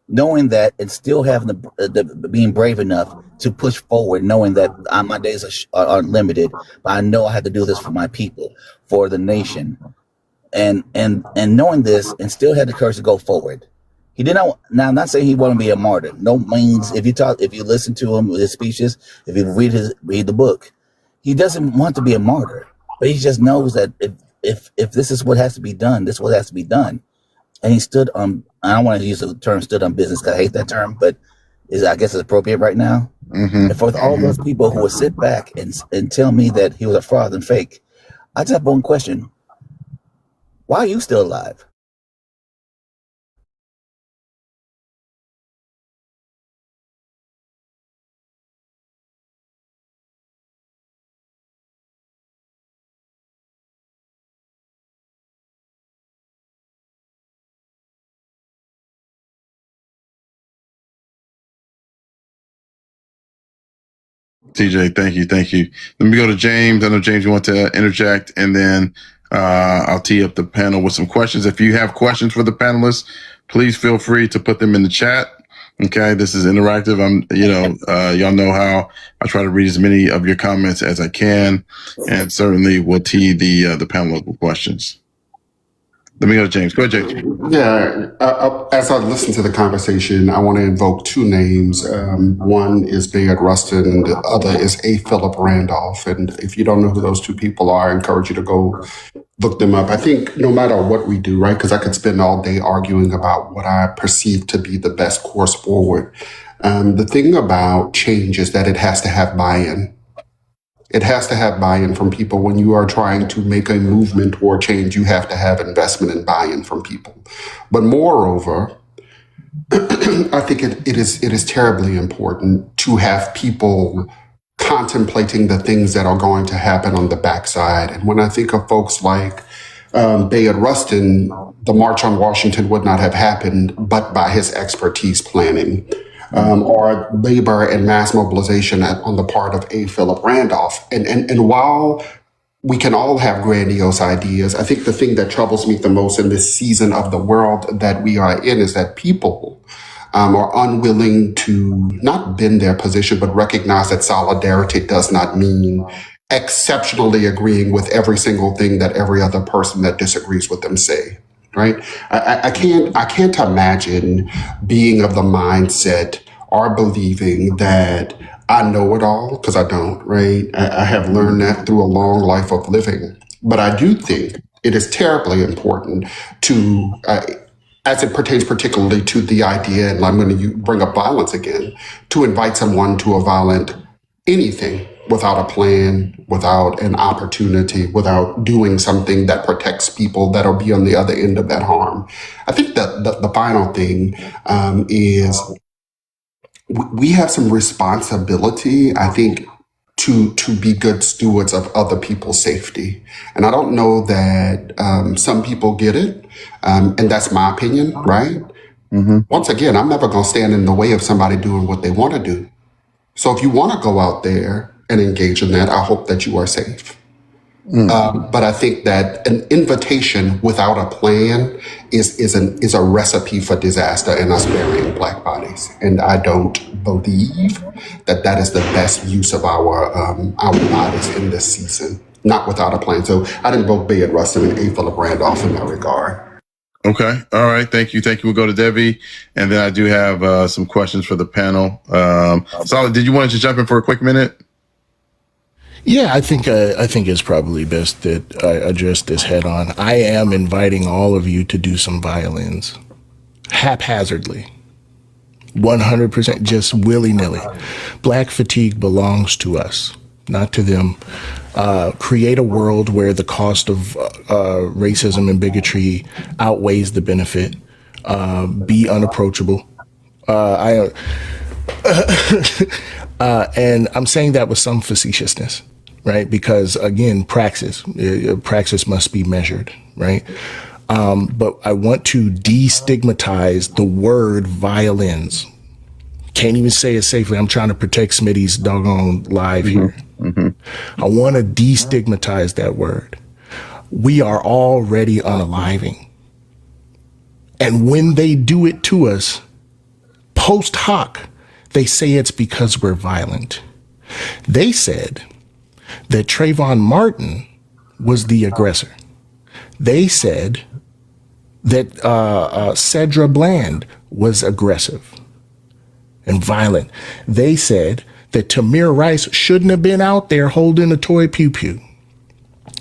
[SPEAKER 8] knowing that and still having the being brave enough to push forward, knowing that my days are limited, but I know I have to do this for my people, for the nation. and knowing this, and still had the courage to go forward. He did not. Now, I'm not saying he want to be a martyr. No means. If you listen to him, his speeches, if you read the book, he doesn't want to be a martyr. But he just knows that if this is what has to be done, this is what has to be done. And he stood on. I don't want to use the term "stood on business" because I hate that term, but I guess it's appropriate right now.
[SPEAKER 1] Mm-hmm.
[SPEAKER 8] And for all those people who would sit back and tell me that he was a fraud and fake, I just have one question: why are you still alive?
[SPEAKER 1] TJ, thank you. Let me go to James. I know, James, you want to interject, and then I'll tee up the panel with some questions. If you have questions for the panelists, please feel free to put them in the chat. Okay, this is interactive. Y'all know how I try to read as many of your comments as I can, and certainly we'll tee the panel up with questions. Let me go to James. Go ahead, James.
[SPEAKER 2] Yeah, as I listen to the conversation, I want to invoke two names. One is Bayard Rustin, and the other is A. Philip Randolph. And if you don't know who those two people are, I encourage you to go look them up. I think no matter what we do, right, because I could spend all day arguing about what I perceive to be the best course forward. The thing about change is that it has to have buy-in. It has to have buy-in from people. When you are trying to make a movement or change, you have to have investment and buy-in from people. But moreover, I think it is terribly important to have people contemplating the things that are going to happen on the backside. And when I think of folks like Bayard Rustin, the March on Washington would not have happened but by his expertise planning. Or labor and mass mobilization on the part of A. Philip Randolph. And while we can all have grandiose ideas, I think the thing that troubles me the most in this season of the world that we are in is that people are unwilling to not bend their position, but recognize that solidarity does not mean exceptionally agreeing with every single thing that every other person that disagrees with them say. Right? I can't imagine being of the mindset or believing that I know it all, because I don't, right? I have learned that through a long life of living. But I do think it is terribly important to, as it pertains particularly to the idea, and I'm going to bring up violence again, to invite someone to a violent anything without a plan, without an opportunity, without doing something that protects people that'll be on the other end of that harm. I think that the final thing is we have some responsibility, I think, to be good stewards of other people's safety. And I don't know that some people get it, and that's my opinion, right? Mm-hmm. Once again, I'm never going to stand in the way of somebody doing what they want to do. So if you want to go out there and engage in that, I hope that you are safe. But I think that an invitation without a plan is a recipe for disaster and us burying Black bodies. And I don't believe that is the best use of our bodies in this season, not without a plan. So I'd invoke Bayard Rustin and A. Philip Randolph in that regard.
[SPEAKER 1] Okay. All right. Thank you. We'll go to Debbie. And then I do have some questions for the panel. Solid, did you want to jump in for a quick minute?
[SPEAKER 3] Yeah, I think it's probably best that I address this head on. I am inviting all of you to do some violins, haphazardly, 100%, just willy-nilly. Black fatigue belongs to us, not to them. Create a world where the cost of racism and bigotry outweighs the benefit. Be unapproachable. And I'm saying that with some facetiousness, right? Because again, praxis must be measured, right? But I want to destigmatize the word violins. Can't even say it safely. I'm trying to protect Smitty's doggone live here. Mm-hmm. I want to destigmatize that word. We are already unaliving. And when they do it to us, post hoc, they say it's because we're violent. They said that Trayvon Martin was the aggressor. They said that Cedra Bland was aggressive and violent. They said that Tamir Rice shouldn't have been out there holding a toy pew-pew.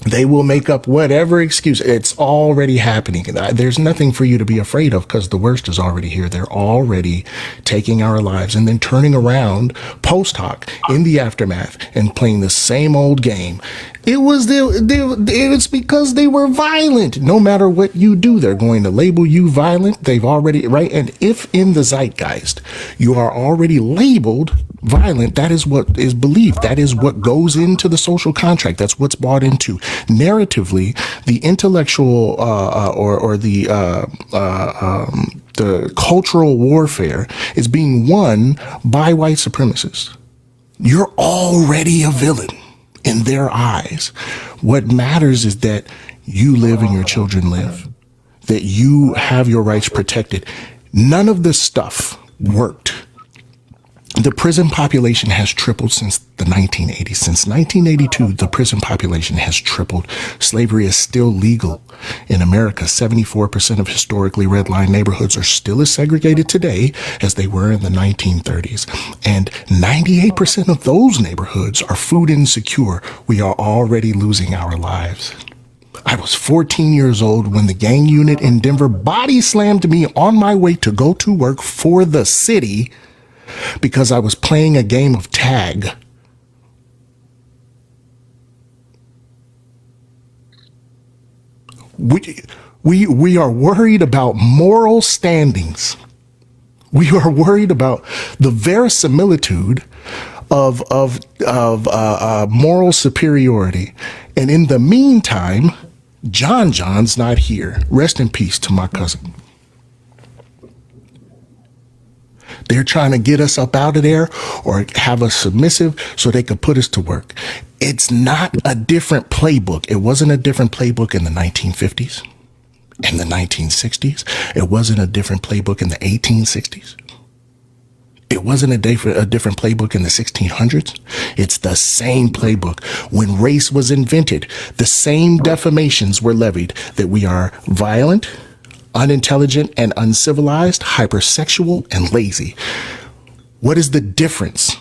[SPEAKER 3] They will make up whatever excuse. It's already happening. There's nothing for you to be afraid of because the worst is already here. They're already taking our lives and then turning around post hoc in the aftermath and playing the same old game. It's because they were violent. No matter what you do, they're going to label you violent. They've already, right? And if in the zeitgeist you are already labeled violent, that is what is believed. That is what goes into the social contract. That's what's bought into. Narratively, the intellectual or the cultural warfare is being won by white supremacists. You're already a villain in their eyes. What matters is that you live and your children live, that you have your rights protected. None of this stuff worked. The prison population has tripled since the 1980s. Since 1982, the prison population has tripled. Slavery is still legal in America. 74% of historically redlined neighborhoods are still as segregated today as they were in the 1930s. And 98% of those neighborhoods are food insecure. We are already losing our lives. I was 14 years old when the gang unit in Denver body slammed me on my way to go to work for the city because I was playing a game of tag. We are worried about moral standings. We are worried about the verisimilitude of moral superiority. And in the meantime, John's not here. Rest in peace to my cousin. They're trying to get us up out of there or have us submissive so they could put us to work. It's not a different playbook. It wasn't a different playbook in the 1950s, in the 1960s. It wasn't a different playbook in the 1860s. It wasn't a different playbook in the 1600s. It's the same playbook. When race was invented, the same defamations were levied that we are violent, unintelligent and uncivilized, hypersexual, and lazy. What is the difference?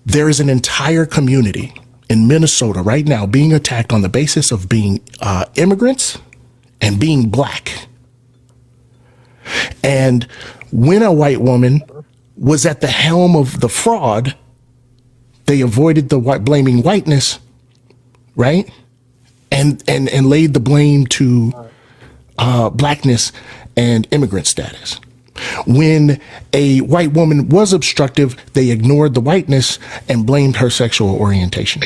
[SPEAKER 3] There is an entire community in Minnesota right now being attacked on the basis of being immigrants and being black. And when a white woman was at the helm of the fraud, they avoided the blaming whiteness, right? And laid the blame to blackness and immigrant status. When a white woman was obstructive, they ignored the whiteness and blamed her sexual orientation.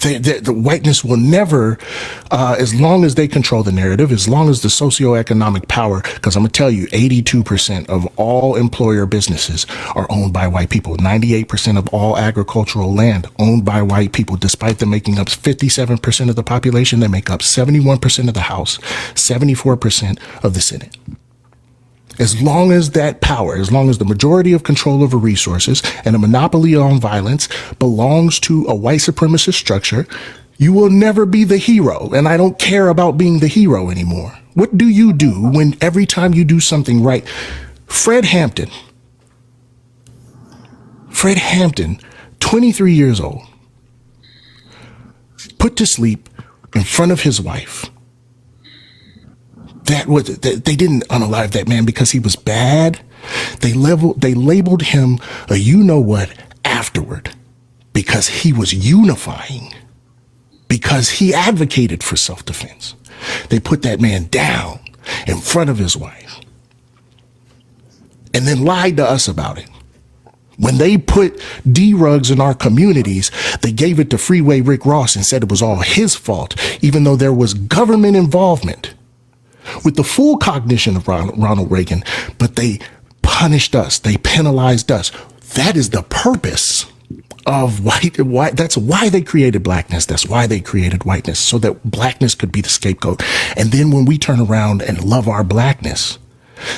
[SPEAKER 3] The whiteness will never, as long as they control the narrative, as long as the socioeconomic power, because I'm going to tell you, 82% of all employer businesses are owned by white people. 98% of all agricultural land owned by white people. Despite them making up 57% of the population, they make up 71% of the House, 74% of the Senate. As long as that power, as long as the majority of control over resources and a monopoly on violence belongs to a white supremacist structure, you will never be the hero. And I don't care about being the hero anymore. What do you do when every time you do something right? Fred Hampton, 23 years old, put to sleep in front of his wife. They didn't unalive that man because he was bad. They labeled him a you-know-what afterward because he was unifying, because he advocated for self-defense. They put that man down in front of his wife and then lied to us about it. When they put D-rugs in our communities, they gave it to Freeway Rick Ross and said it was all his fault, even though there was government involvement with the full cognition of Ronald Reagan, but they punished us. They penalized us. That is the purpose of white. That's why they created blackness. That's why they created whiteness, so that blackness could be the scapegoat. And then when we turn around and love our blackness,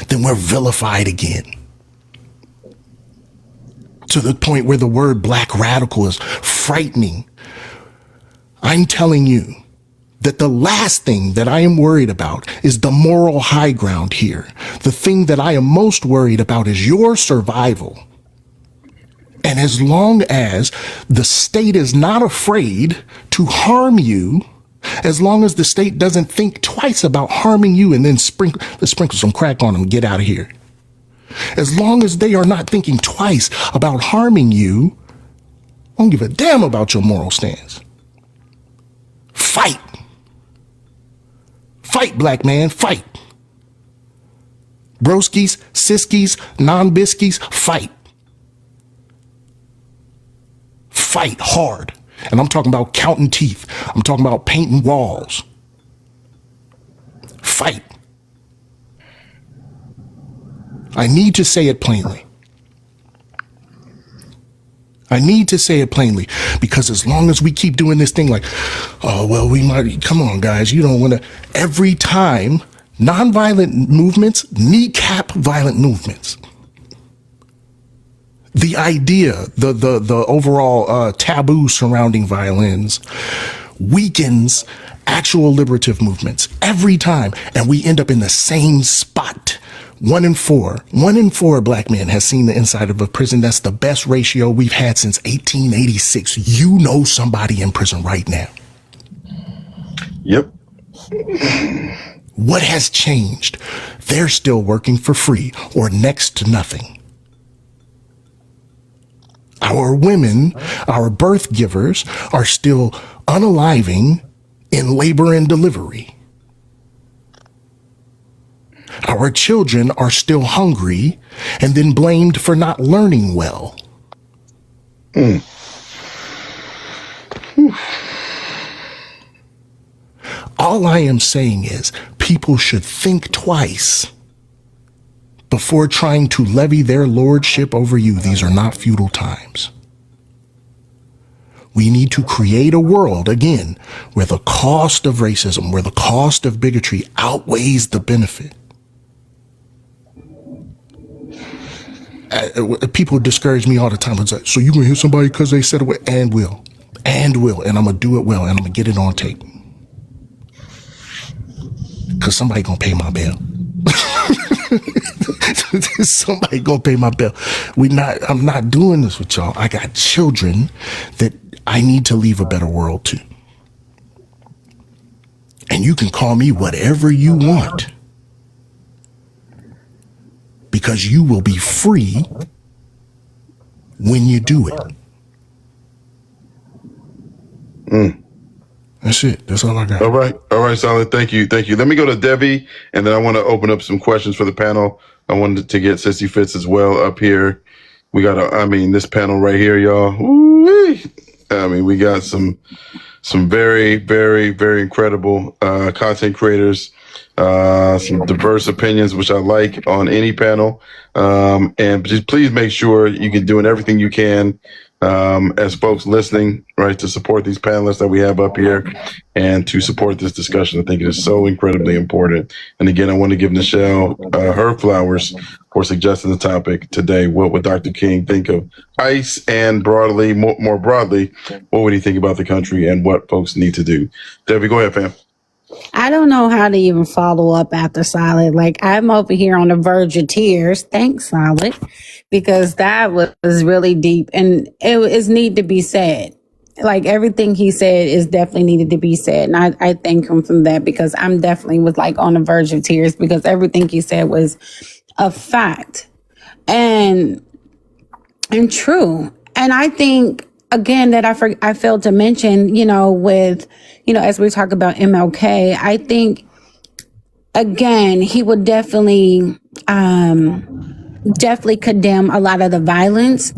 [SPEAKER 3] then we're vilified again. To the point where the word black radical is frightening I'm telling you that the last thing that I am worried about is the moral high ground here. The thing that I am most worried about is your survival. And as long as the state is not afraid to harm you, as long as the state doesn't think twice about harming you and then let's sprinkle some crack on them and get out of here. As long as they are not thinking twice about harming you, I don't give a damn about your moral stance. Fight. Fight, black man, fight. Broskies, siskies, non-biskies, fight. Fight hard. And I'm talking about counting teeth. I'm talking about painting walls. Fight. I need to say it plainly. I need to say it plainly, because as long as we keep doing this thing like, oh, well, we might, come on, guys, you don't want to, every time nonviolent movements kneecap violent movements. The idea, the overall taboo surrounding violence weakens actual liberative movements every time, and we end up in the same spot. 1 in 4 black men has seen the inside of a prison. That's the best ratio we've had since 1886. You know somebody in prison right now.
[SPEAKER 1] Yep.
[SPEAKER 3] What has changed? They're still working for free or next to nothing. Our women, our birth givers, are still unaliving in labor and delivery. Our children are still hungry and then blamed for not learning well. All I am saying is people should think twice before trying to levy their lordship over you. These are not feudal times. We need to create a world, again, where the cost of racism, where the cost of bigotry outweighs the benefit. People discourage me all the time. It's like, so you gonna hit somebody because they said it? And will. And I'm gonna do it well, and I'm gonna get it on tape. Because somebody gonna pay my bill. Somebody gonna pay my bill. I'm not doing this with y'all. I got children that I need to leave a better world to. And you can call me whatever you want, because you will be free when you do it. That's it. That's all I got.
[SPEAKER 1] All right, Solid. Thank you. Let me go to Debbie, and then I want to open up some questions for the panel. I wanted to get Sissy Fitz as well up here. We got this panel right here, y'all. Woo-wee. We got some very, very, very incredible content creators, some diverse opinions, which I like on any panel. And just please make sure you can do everything you can as folks listening, right, to support these panelists that we have up here and to support this discussion. I think it is so incredibly important. And again, I want to give Nichelle her flowers for suggesting the topic today. What would Dr. King think of ICE, and broadly, more broadly, what would he think about the country and what folks need to do? Debbie, go ahead, fam.
[SPEAKER 6] I don't know how to even follow up after Solid. Like, I'm over here on the verge of tears. Thanks, Solid, because that was really deep, and it is need to be said. Like, everything he said is definitely needed to be said. And I thank him for that, because I'm definitely was like on the verge of tears, because everything he said was a fact and true. And I think, again, that I failed to mention, with, as we talk about MLK, I think, again, he would definitely condemn a lot of the violence,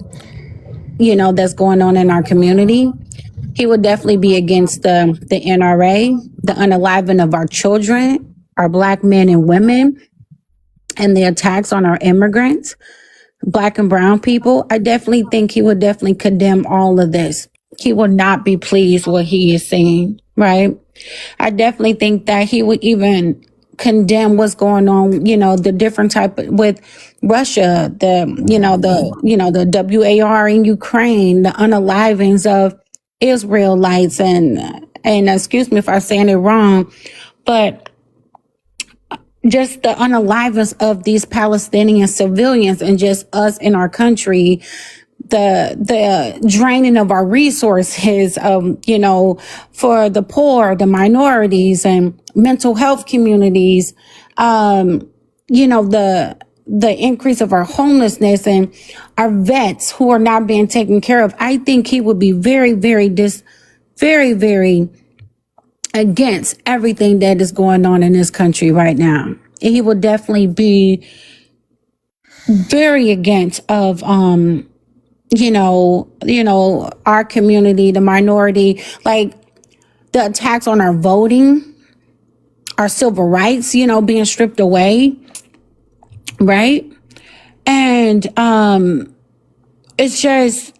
[SPEAKER 6] that's going on in our community. He would definitely be against the NRA, the unaliving of our children, our Black men and women, and the attacks on our immigrants, Black and brown people. I definitely think he would definitely condemn all of this. He would not be pleased what he is saying, right? I definitely think that he would even condemn what's going on, the different type with Russia, the WAR in Ukraine, the unalivings of Israelites and and excuse me if I'm saying it wrong, but just the unaliveness of these Palestinian civilians and just us in our country, the draining of our resources, for the poor, the minorities, and mental health communities, the increase of our homelessness and our vets who are not being taken care of. I think he would be very, very very against everything that is going on in this country right now. He would definitely be very against of our community, the minority, like the attacks on our voting, our civil rights, being stripped away, right? And it's just,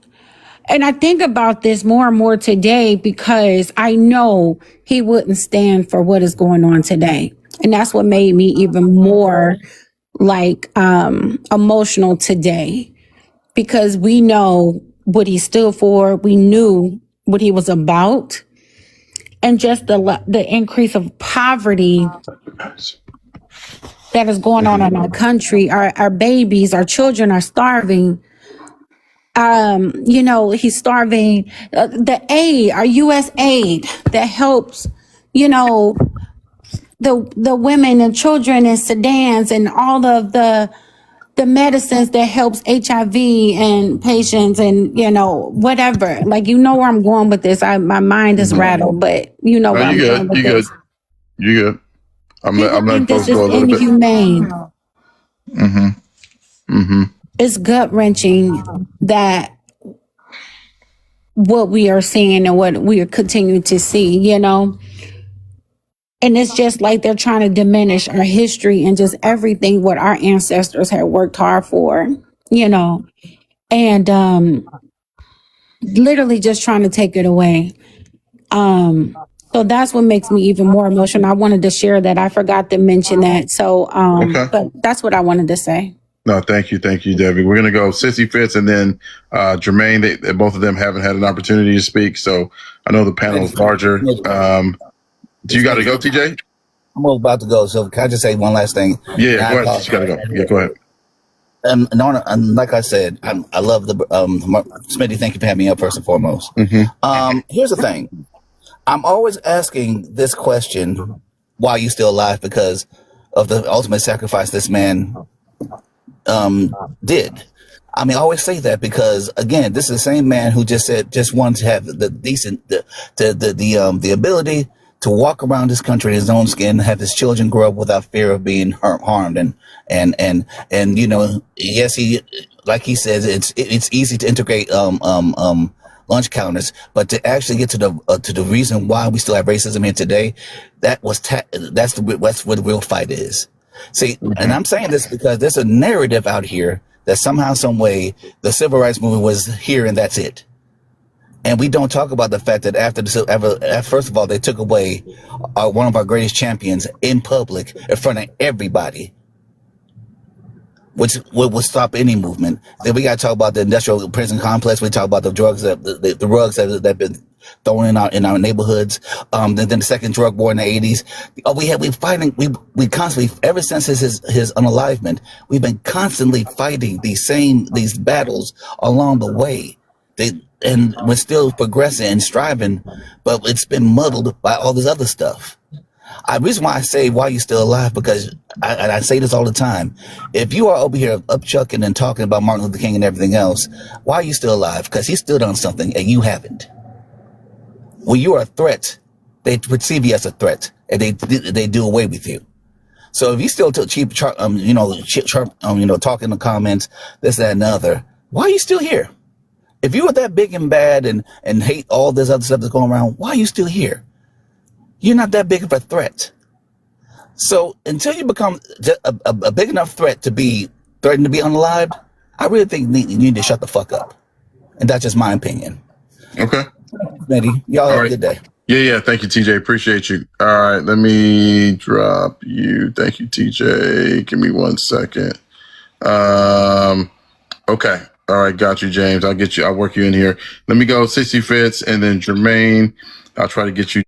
[SPEAKER 6] and I think about this more and more today because I know he wouldn't stand for what is going on today. And that's what made me even more emotional today, because we know what he stood for. We knew what he was about. And just the increase of poverty that is going on in our country. Our babies, our children are starving. He's starving. The aid, our U.S. aid that helps, the women and children in Sudans and all of the medicines that helps HIV and patients and, whatever. Like, where I'm going with this. My mind is rattled, but where I'm going with this.
[SPEAKER 1] You good. I'm letting
[SPEAKER 6] This
[SPEAKER 1] folks
[SPEAKER 6] is
[SPEAKER 1] go a little bit.
[SPEAKER 6] inhumane.
[SPEAKER 1] Mm-hmm.
[SPEAKER 6] It's gut wrenching that what we are seeing and what we are continuing to see, and it's just like they're trying to diminish our history and just everything what our ancestors had worked hard for, and literally just trying to take it away. So that's what makes me even more emotional. I wanted to share that. I forgot to mention that. So,
[SPEAKER 1] Okay.
[SPEAKER 6] but that's what I wanted to say.
[SPEAKER 1] No, thank you, Debbie. We're gonna go Sissy Fitz and then Jermaine. They both of them haven't had an opportunity to speak, so I know the panel is larger. Do you got to go, TJ?
[SPEAKER 8] I'm about to go. So can I just say one last thing?
[SPEAKER 1] Yeah, go ahead. You got to go. Yeah, go ahead.
[SPEAKER 8] And like I said, I love the Smitty. Thank you for having me up first and foremost. Here's the thing. I'm always asking this question: why are you still alive? Because of the ultimate sacrifice this man did. I mean, I always say that because, again, this is the same man who just wanted to have the ability to walk around this country in his own skin, have his children grow up without fear of being harmed, and yes, he, like he says, it's easy to integrate lunch counters, but to actually get to the reason why we still have racism here today, that's what the real fight is. See, and I'm saying this because there's a narrative out here that somehow, some way, the civil rights movement was here and that's it. And we don't talk about the fact that first of all, they took away one of our greatest champions in public in front of everybody, which would stop any movement. Then we got to talk about the industrial prison complex. We talk about the drugs the rugs that have been thrown in our neighborhoods. Then the second drug war in the 80s. We constantly, ever since his unalivement, we've been constantly fighting these battles along the way. And we're still progressing and striving, but it's been muddled by all this other stuff. The reason why I say why you still alive, because I say this all the time. If you are over here upchucking and talking about Martin Luther King and everything else, why are you still alive? Because he stood on something and you haven't. When you are a threat, they perceive you as a threat and they do away with you. So if you still talking in the comments, this, that, and the other, why are you still here? If you were that big and bad and hate all this other stuff that's going around, why are you still here? You're not that big of a threat. So until you become a big enough threat to be threatened to be unalived, I really think you need to shut the fuck up. And that's just my opinion.
[SPEAKER 1] Okay.
[SPEAKER 8] Smitty, y'all have a good day.
[SPEAKER 1] Yeah. Thank you, TJ. Appreciate you. All right. Let me drop you. Thank you, TJ. Give me 1 second. Okay. All right. Got you, James. I'll work you in here. Let me go Sissy Fitz and then Jermaine. I'll try to get you.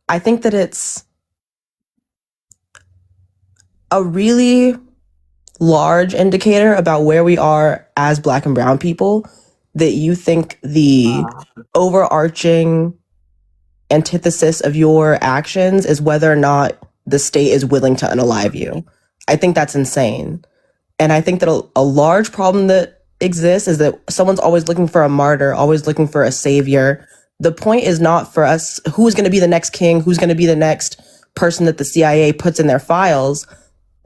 [SPEAKER 9] I think that it's a really large indicator about where we are as Black and brown people that you think the overarching antithesis of your actions is whether or not the state is willing to unalive you. I think that's insane. And I think that a large problem that exists is that someone's always looking for a martyr, always looking for a savior. The point is not for us who's going to be the next king, who's going to be the next person that the CIA puts in their files.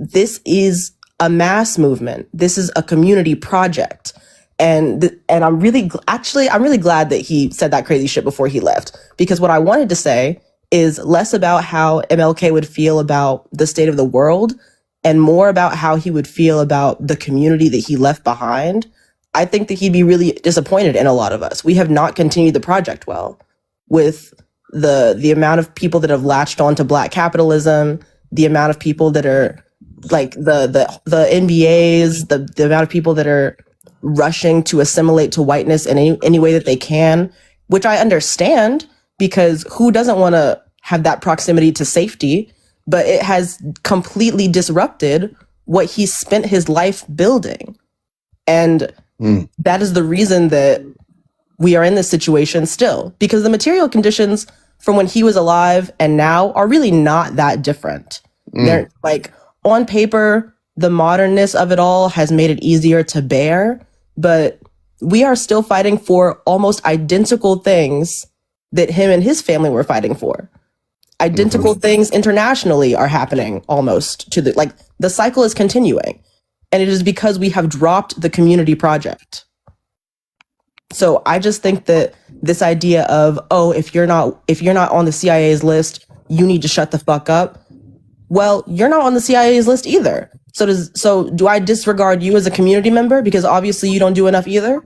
[SPEAKER 9] This is a mass movement. This is a community project. And I'm really glad that he said that crazy shit before he left, because what I wanted to say is less about how MLK would feel about the state of the world and more about how he would feel about the community that he left behind. I think that he'd be really disappointed in a lot of us. We have not continued the project well with the amount of people that have latched onto Black capitalism, the amount of people that are like the NBAs, the amount of people that are rushing to assimilate to whiteness in any way that they can, which I understand, because who doesn't want to have that proximity to safety? But it has completely disrupted what he spent his life building. And that is the reason that we are in this situation still, because the material conditions from when he was alive and now are really not that different. They're like, on paper, the modernness of it all has made it easier to bear, but we are still fighting for almost identical things that him and his family were fighting for. Identical things internationally are happening almost to the cycle is continuing. And it is because we have dropped the community project. So I just think that this idea of, oh, if you're not on the CIA's list, you need to shut the fuck up. Well, you're not on the CIA's list either. So do I disregard you as a community member because obviously you don't do enough either?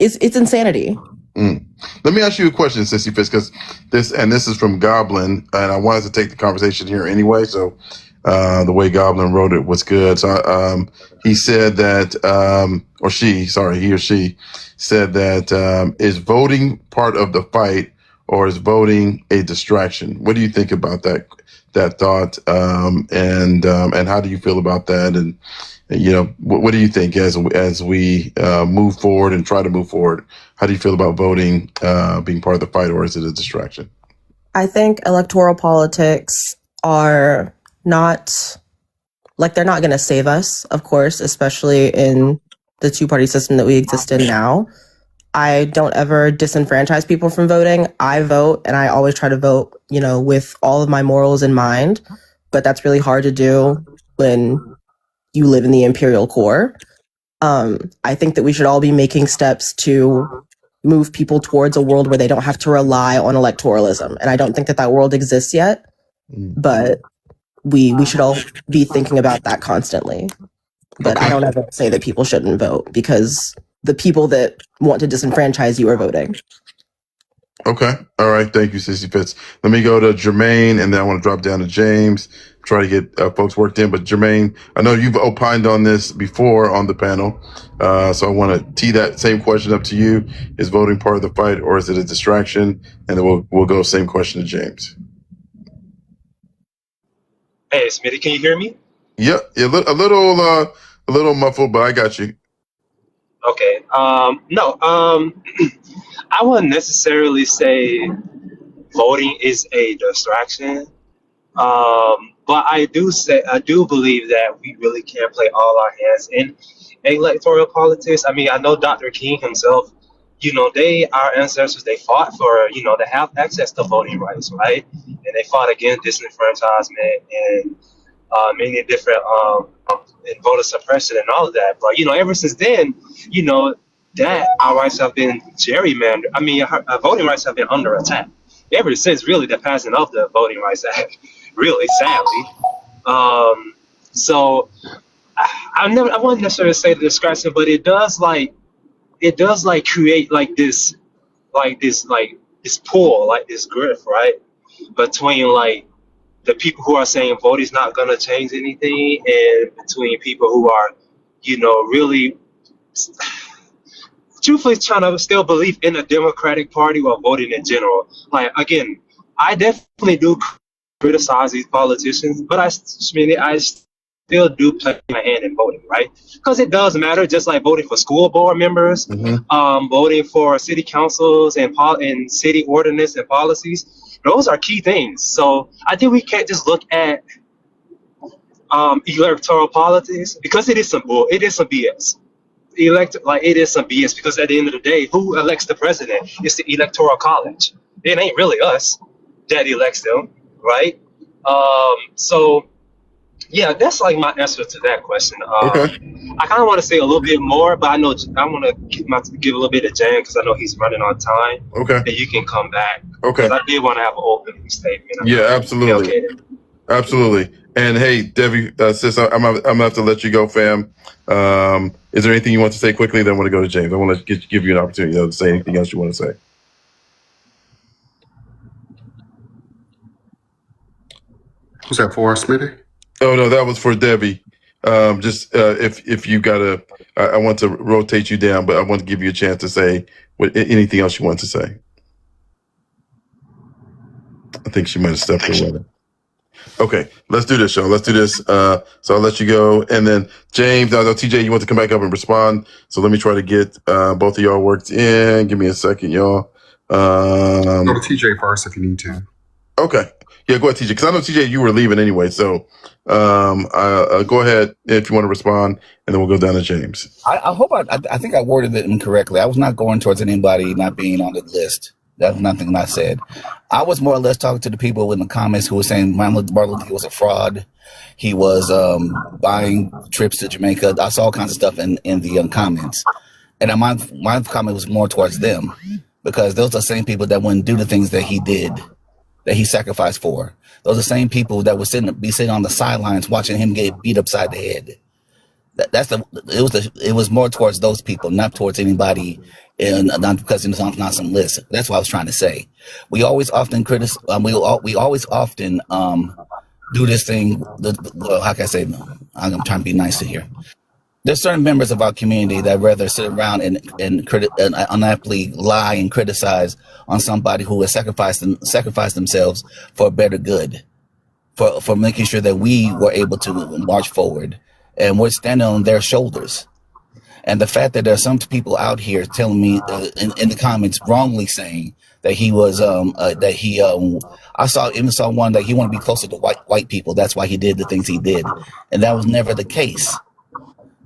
[SPEAKER 9] It's insanity.
[SPEAKER 1] Let me ask you a question, Sissy Fitz, because this is from Goblin, and I wanted to take the conversation here anyway. So the way Goblin wrote it was good. So he said that, he or she said that is voting part of the fight, or is voting a distraction? What do you think about that thought? And how do you feel about that? And what do you think as we move forward and try to move forward? How do you feel about voting being part of the fight, or is it a distraction?
[SPEAKER 9] I think electoral politics are not, they're not going to save us, of course, especially in the two-party system that we exist in now. I don't ever disenfranchise people from voting. I vote, and I always try to vote, with all of my morals in mind. But that's really hard to do when you live in the imperial core. I think that we should all be making steps to move people towards a world where they don't have to rely on electoralism. And I don't think that world exists yet, but we should all be thinking about that constantly. But I don't ever say that people shouldn't vote, because the people that want to disenfranchise you are voting.
[SPEAKER 1] Okay. All right. Thank you, Sissy Fitz. Let me go to Jermaine, and then I want to drop down to James, try to get folks worked in. But Jermaine, I know you've opined on this before on the panel. So I want to tee that same question up to you. Is voting part of the fight, or is it a distraction? And then we'll go same question to James.
[SPEAKER 10] Hey, Smitty, can you hear me?
[SPEAKER 1] Yeah, a little muffled, but I got you.
[SPEAKER 10] Okay. No. I wouldn't necessarily say voting is a distraction. But I do believe that we really can play all our hands in electoral politics. I mean, I know Dr. King himself, our ancestors, they fought for, to have access to voting rights, right? And they fought against disenfranchisement and many different and voter suppression and all of that. But, ever since then, that our rights have been gerrymandered. I mean, our voting rights have been under attack ever since really the passing of the Voting Rights Act, really sadly. So I wouldn't necessarily say the distraction, but it does like create this pull, like this grift, right? Between like the people who are saying voting's not gonna change anything, and between people who are, really truthfully trying to still believe in the Democratic Party or voting in general. Like again, I definitely do criticize these politicians, but I still do play my hand in voting, right? Because it does matter, just like voting for school board members, voting for city councils and city ordinance and policies. Those are key things. So I think we can't just look at electoral politics because it is some BS. It is some BS because at the end of the day, who elects the president? It's the electoral college. It ain't really us that elects them, right? So yeah, that's like my answer to that question.
[SPEAKER 1] Okay.
[SPEAKER 10] I kind of want to say a little bit more, but I know I want to give a little bit of Jan because I know he's running on time.
[SPEAKER 1] Okay.
[SPEAKER 10] And you can come back.
[SPEAKER 1] Okay.
[SPEAKER 10] 'Cause I did want to have an opening statement.
[SPEAKER 1] Yeah, absolutely. Absolutely. And hey, Debbie, sis, I'm gonna have to let you go, fam. Is there anything you want to say quickly? Then I want to go to James. I want to give you an opportunity to say anything else you want to say.
[SPEAKER 2] Who's that for, Smitty?
[SPEAKER 1] Oh no, that was for Debbie. If you gotta, I want to rotate you down, but I want to give you a chance to say anything else you want to say. I think she might have stepped away. Okay, let's do this, y'all. Let's do this. So I'll let you go, and then James, I know TJ, you want to come back up and respond. So let me try to get both of y'all worked in. Give me a second, y'all.
[SPEAKER 2] Go to TJ first if you need to.
[SPEAKER 1] Okay. Yeah, go ahead, TJ, because I know TJ, you were leaving anyway. So go ahead if you want to respond, and then we'll go down to James.
[SPEAKER 8] I hope I think I worded it incorrectly. I was not going towards anybody not being on the list. That's nothing I said. I was more or less talking to the people in the comments who were saying Martin Luther King was a fraud. He was buying trips to Jamaica. I saw all kinds of stuff in the comments. And my comment was more towards them because those are the same people that wouldn't do the things that he did, that he sacrificed for. Those are the same people that would be sitting on the sidelines watching him get beat upside the head. It was more towards those people, not towards anybody, and not because it's on some list. That's what I was trying to say. We always often we always often do this thing. How can I say? I'm trying to be nice here. There's certain members of our community that rather sit around and unaptly lie and criticize on somebody who has sacrificed themselves for a better good, for making sure that we were able to march forward. And we're standing on their shoulders. And the fact that there are some people out here telling me in the comments wrongly saying that he was I saw one that he wanted to be closer to white people. That's why he did the things he did, and that was never the case.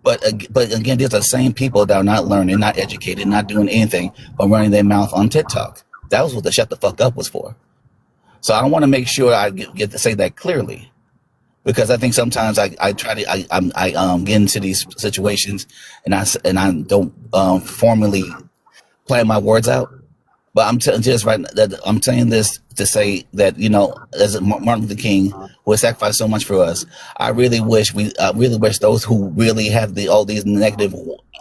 [SPEAKER 8] But again, these are the same people that are not learning, not educated, not doing anything but running their mouth on TikTok. That was what the shut the fuck up was for. So I want to make sure I get to say that clearly. Because I think sometimes I get into these situations and I don't formally plan my words out. But I'm saying this to say that, as Martin Luther King, who has sacrificed so much for us, I really wish those who really have all these negative,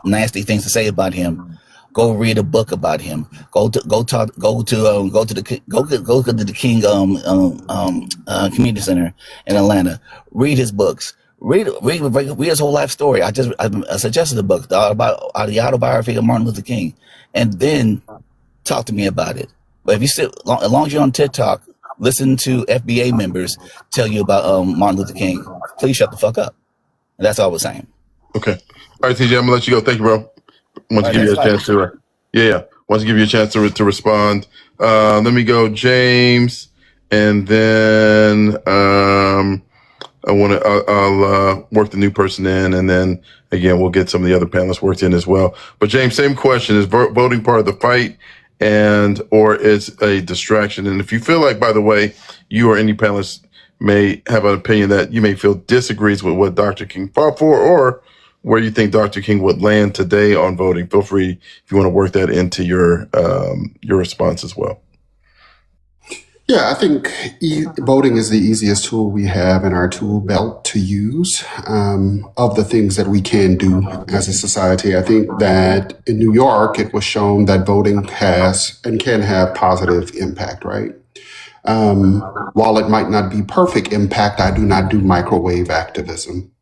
[SPEAKER 8] nasty things to say about him, go read a book about him. Go to the King Community Center in Atlanta. Read his books. Read his whole life story. I suggested a book, the autobiography of Martin Luther King, and then talk to me about it. But if you sit, as long as you're on TikTok, listen to FBA members tell you about Martin Luther King, please shut the fuck up. And that's all I was saying.
[SPEAKER 1] Okay. All right, TJ, I'm gonna let you go. Thank you, bro. Want to give you a chance to, want to give you a chance to respond. Let me go, James, and then I'll work the new person in, and then again we'll get some of the other panelists worked in as well. But James, same question: is voting part of the fight, or is a distraction? And if you feel like, by the way, you or any panelist may have an opinion that you may feel disagrees with what Dr. King fought for, or where you think Dr. King would land today on voting, feel free if you want to work that into your response as well.
[SPEAKER 2] Yeah, I think voting is the easiest tool we have in our tool belt to use. Of the things that we can do as a society, I think that in New York, it was shown that voting has and can have positive impact, right? While it might not be perfect impact, I do not do microwave activism.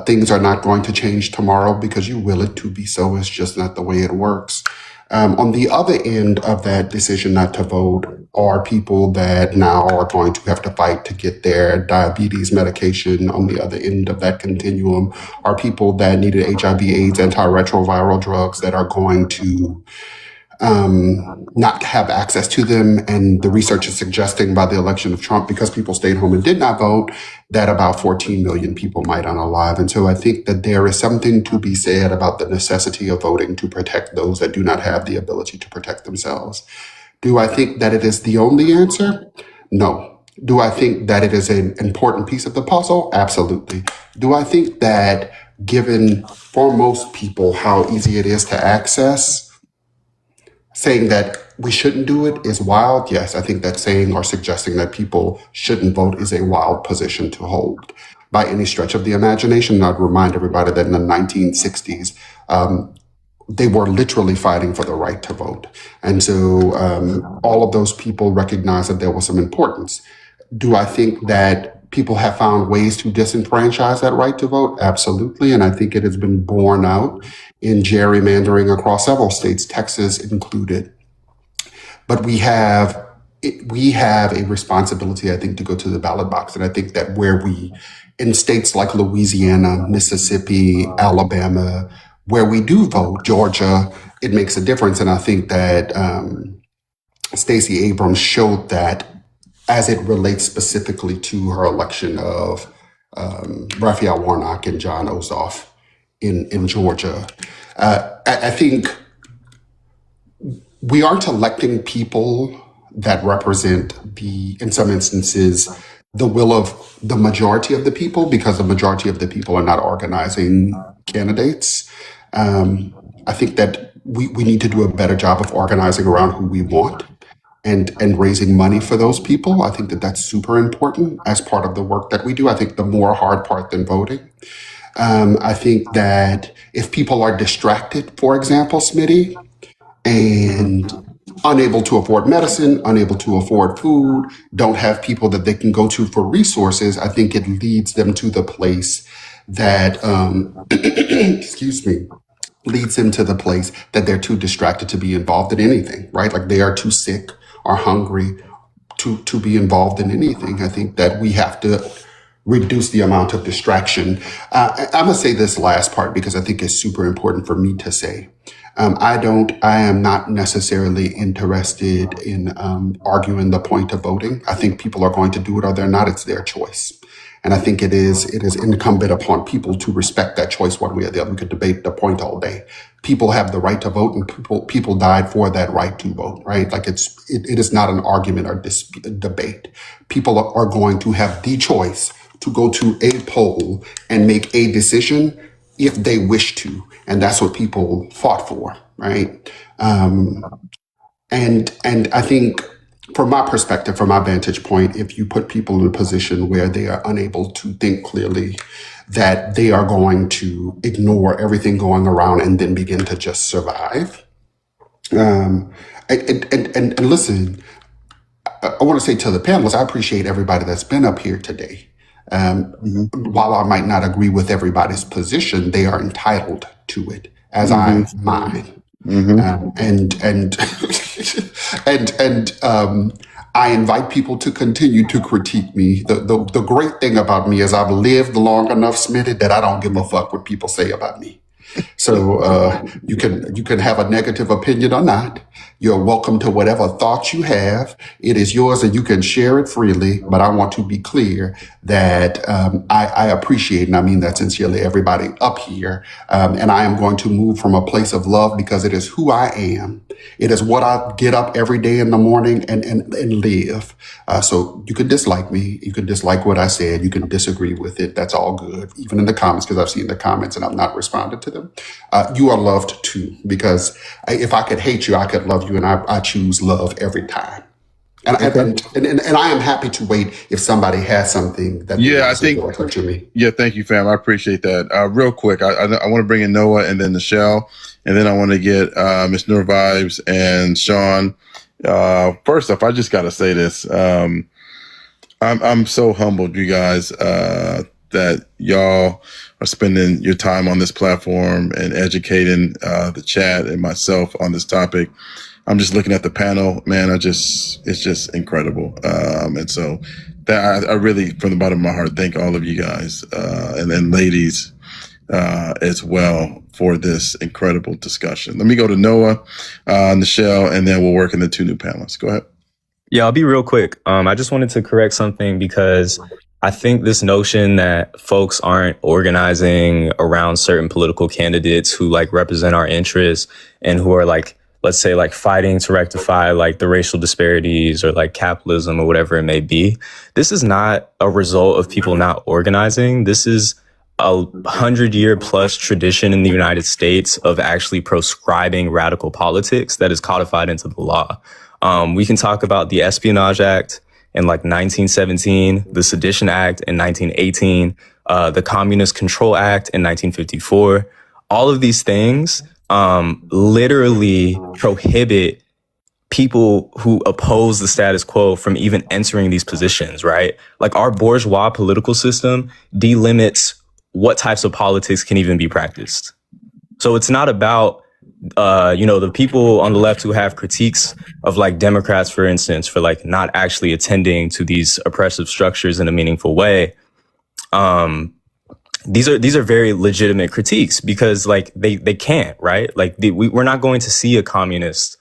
[SPEAKER 2] Things are not going to change tomorrow because you will it to be so. It's just not the way it works. On the other end of that decision not to vote are people that now are going to have to fight to get their diabetes medication. On the other end of that continuum are people that needed HIV/AIDS antiretroviral drugs that are going to not have access to them. And the research is suggesting by the election of Trump, because people stayed home and did not vote, that about 14 million people might unalive. And so I think that there is something to be said about the necessity of voting to protect those that do not have the ability to protect themselves. Do I think that it is the only answer? No. Do I think that it is an important piece of the puzzle? Absolutely. Do I think that given for most people how easy it is to access, saying that we shouldn't do it is wild? Yes, I think that saying or suggesting that people shouldn't vote is a wild position to hold by any stretch of the imagination. And I'd remind everybody that in the 1960s, they were literally fighting for the right to vote. And so all of those people recognized that there was some importance. Do I think that people have found ways to disenfranchise that right to vote? Absolutely. And I think it has been borne out in gerrymandering across several states, Texas included. But we have a responsibility, I think, to go to the ballot box. And I think that in states like Louisiana, Mississippi, Alabama, where we do vote, Georgia, it makes a difference. And I think that Stacey Abrams showed that as it relates specifically to her election of Raphael Warnock and John Ossoff in Georgia. I think we aren't electing people that represent in some instances, the will of the majority of the people, because the majority of the people are not organizing candidates. I think that we need to do a better job of organizing around who we want and raising money for those people. I think that that's super important as part of the work that we do. I think the more hard part than voting. I think that if people are distracted, for example, Smitty, and unable to afford medicine, unable to afford food, don't have people that they can go to for resources, I think it leads them to the place that, leads them to the place that they're too distracted to be involved in anything, right? Like they are too sick or hungry to be involved in anything. I think that we have to reduce the amount of distraction. I'm gonna say this last part because I think it's super important for me to say. I am not necessarily interested in arguing the point of voting. I think people are going to do it or they're not. It's their choice. And I think it is incumbent upon people to respect that choice one way or the other. We could debate the point all day. People have the right to vote, and people died for that right to vote, right? Like it is not an argument or debate. People are going to have the choice to go to a poll and make a decision if they wish to. And that's what people fought for, right? And I think from my perspective, from my vantage point, if you put people in a position where they are unable to think clearly, that they are going to ignore everything going around and then begin to just survive. And listen, I want to say to the panelists, I appreciate everybody that's been up here today. While I might not agree with everybody's position, they are entitled to it, as I mine. I invite people to continue to critique me. The great thing about me is I've lived long enough, Smitty, that I don't give a fuck what people say about me. So you can have a negative opinion or not. You're welcome to whatever thoughts you have. It is yours and you can share it freely. But I want to be clear that I appreciate, and I mean that sincerely, everybody up here. And I am going to move from a place of love because it is who I am. It is what I get up every day in the morning and live. So you can dislike me. You can dislike what I said. You can disagree with it. That's all good. Even in the comments, because I've seen the comments and I've not responded to them. You are loved too, because if I could hate you, I could love you, and I choose love every time. And,
[SPEAKER 1] Okay.
[SPEAKER 2] and I am happy to wait if somebody has something that they
[SPEAKER 1] Yeah, I
[SPEAKER 2] want to say
[SPEAKER 1] think.
[SPEAKER 2] directly to me.
[SPEAKER 1] Yeah, thank you, fam. I appreciate that. Real quick, I want to bring in Noah and then Nichelle, and then I want to get Miss Nur Vibes and Sean. First off, I just got to say this. I'm so humbled, you guys, that y'all are spending your time on this platform and educating the chat and myself on this topic. I'm just looking at the panel, man. It's just incredible. And so that I really, from the bottom of my heart, thank all of you guys, and then ladies, as well for this incredible discussion. Let me go to Noah, Nichelle, and then we'll work in the two new panelists. Go ahead.
[SPEAKER 4] Yeah, I'll be real quick. I just wanted to correct something because I think this notion that folks aren't organizing around certain political candidates who like represent our interests and who are like, let's say like fighting to rectify like the racial disparities or like capitalism or whatever it may be. This is not a result of people not organizing. This is a 100-year plus tradition in the United States of actually proscribing radical politics that is codified into the law. We can talk about the Espionage Act in like 1917, the Sedition Act in 1918, the Communist Control Act in 1954. All of these things literally prohibit people who oppose the status quo from even entering these positions, right? Like our bourgeois political system delimits what types of politics can even be practiced. So it's not about the people on the left who have critiques of like Democrats, for instance, for like not actually attending to these oppressive structures in a meaningful way. These are very legitimate critiques because like they can't, right? Like we're not going to see a communist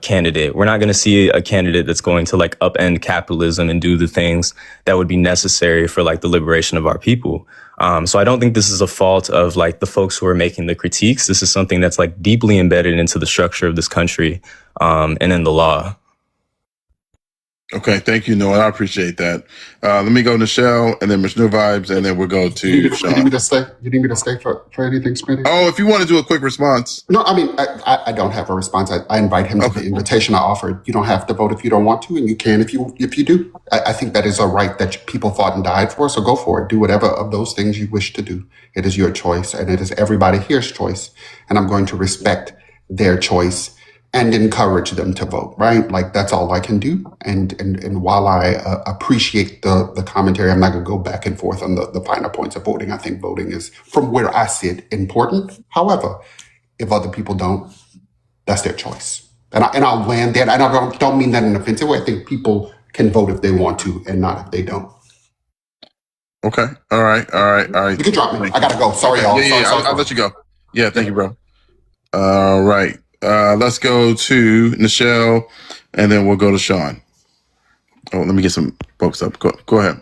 [SPEAKER 4] candidate. We're not going to see a candidate that's going to like upend capitalism and do the things that would be necessary for like the liberation of our people. So I don't think this is a fault of like the folks who are making the critiques. This is something that's like deeply embedded into the structure of this country, and in the law.
[SPEAKER 1] Okay, thank you, Noah. I appreciate that. Let me go to Nichelle and then Ms. New Vibes, and then we'll go to
[SPEAKER 2] You need
[SPEAKER 1] Sean.
[SPEAKER 2] me to stay? You need me to stay for anything, Smitty?
[SPEAKER 1] Oh, if you want to do a quick response.
[SPEAKER 2] No, I mean, I don't have a response. I invite him to the invitation I offered. You don't have to vote if you don't want to, and you can if you do. I think that is a right that people fought and died for, so go for it. Do whatever of those things you wish to do. It is your choice, and it is everybody here's choice, and I'm going to respect their choice and encourage them to vote, right? Like that's all I can do. And while I appreciate the commentary, I'm not gonna go back and forth on the finer points of voting. I think voting is, from where I sit, important. However, if other people don't, that's their choice. And I'll land there. And I don't mean that in an offensive way. I think people can vote if they want to and not if they don't.
[SPEAKER 1] Okay. All right.
[SPEAKER 2] You can drop me. I gotta go. Sorry, y'all.
[SPEAKER 1] Yeah, I'll let you go. Yeah, thank you, bro. All right. Let's go to Nichelle, and then we'll go to Sean. Oh, let me get some folks up. Go ahead.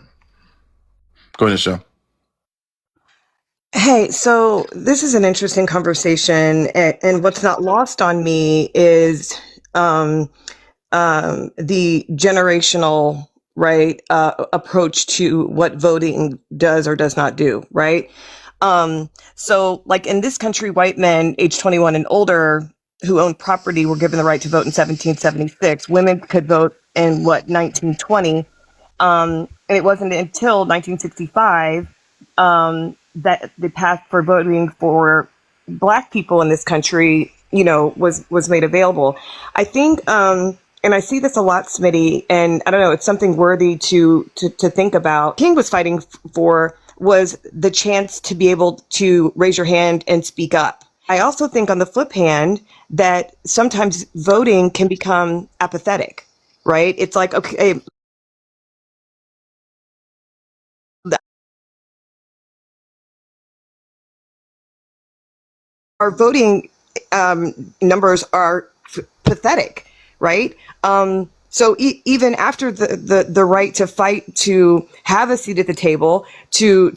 [SPEAKER 1] Go ahead, Nichelle.
[SPEAKER 5] Hey, so this is an interesting conversation, and what's not lost on me is the generational approach to what voting does or does not do, right? So, like in this country, white men age 21 and older who owned property were given the right to vote in 1776. Women could vote in 1920, and it wasn't until 1965 that the path for voting for Black people in this country, was made available. I think, and I see this a lot, Smitty, and I don't know, it's something worthy to think about. King was fighting for was the chance to be able to raise your hand and speak up. I also think on the flip hand that sometimes voting can become apathetic, right? It's like, okay, our voting numbers are pathetic, right? So even after the right to fight to have a seat at the table, to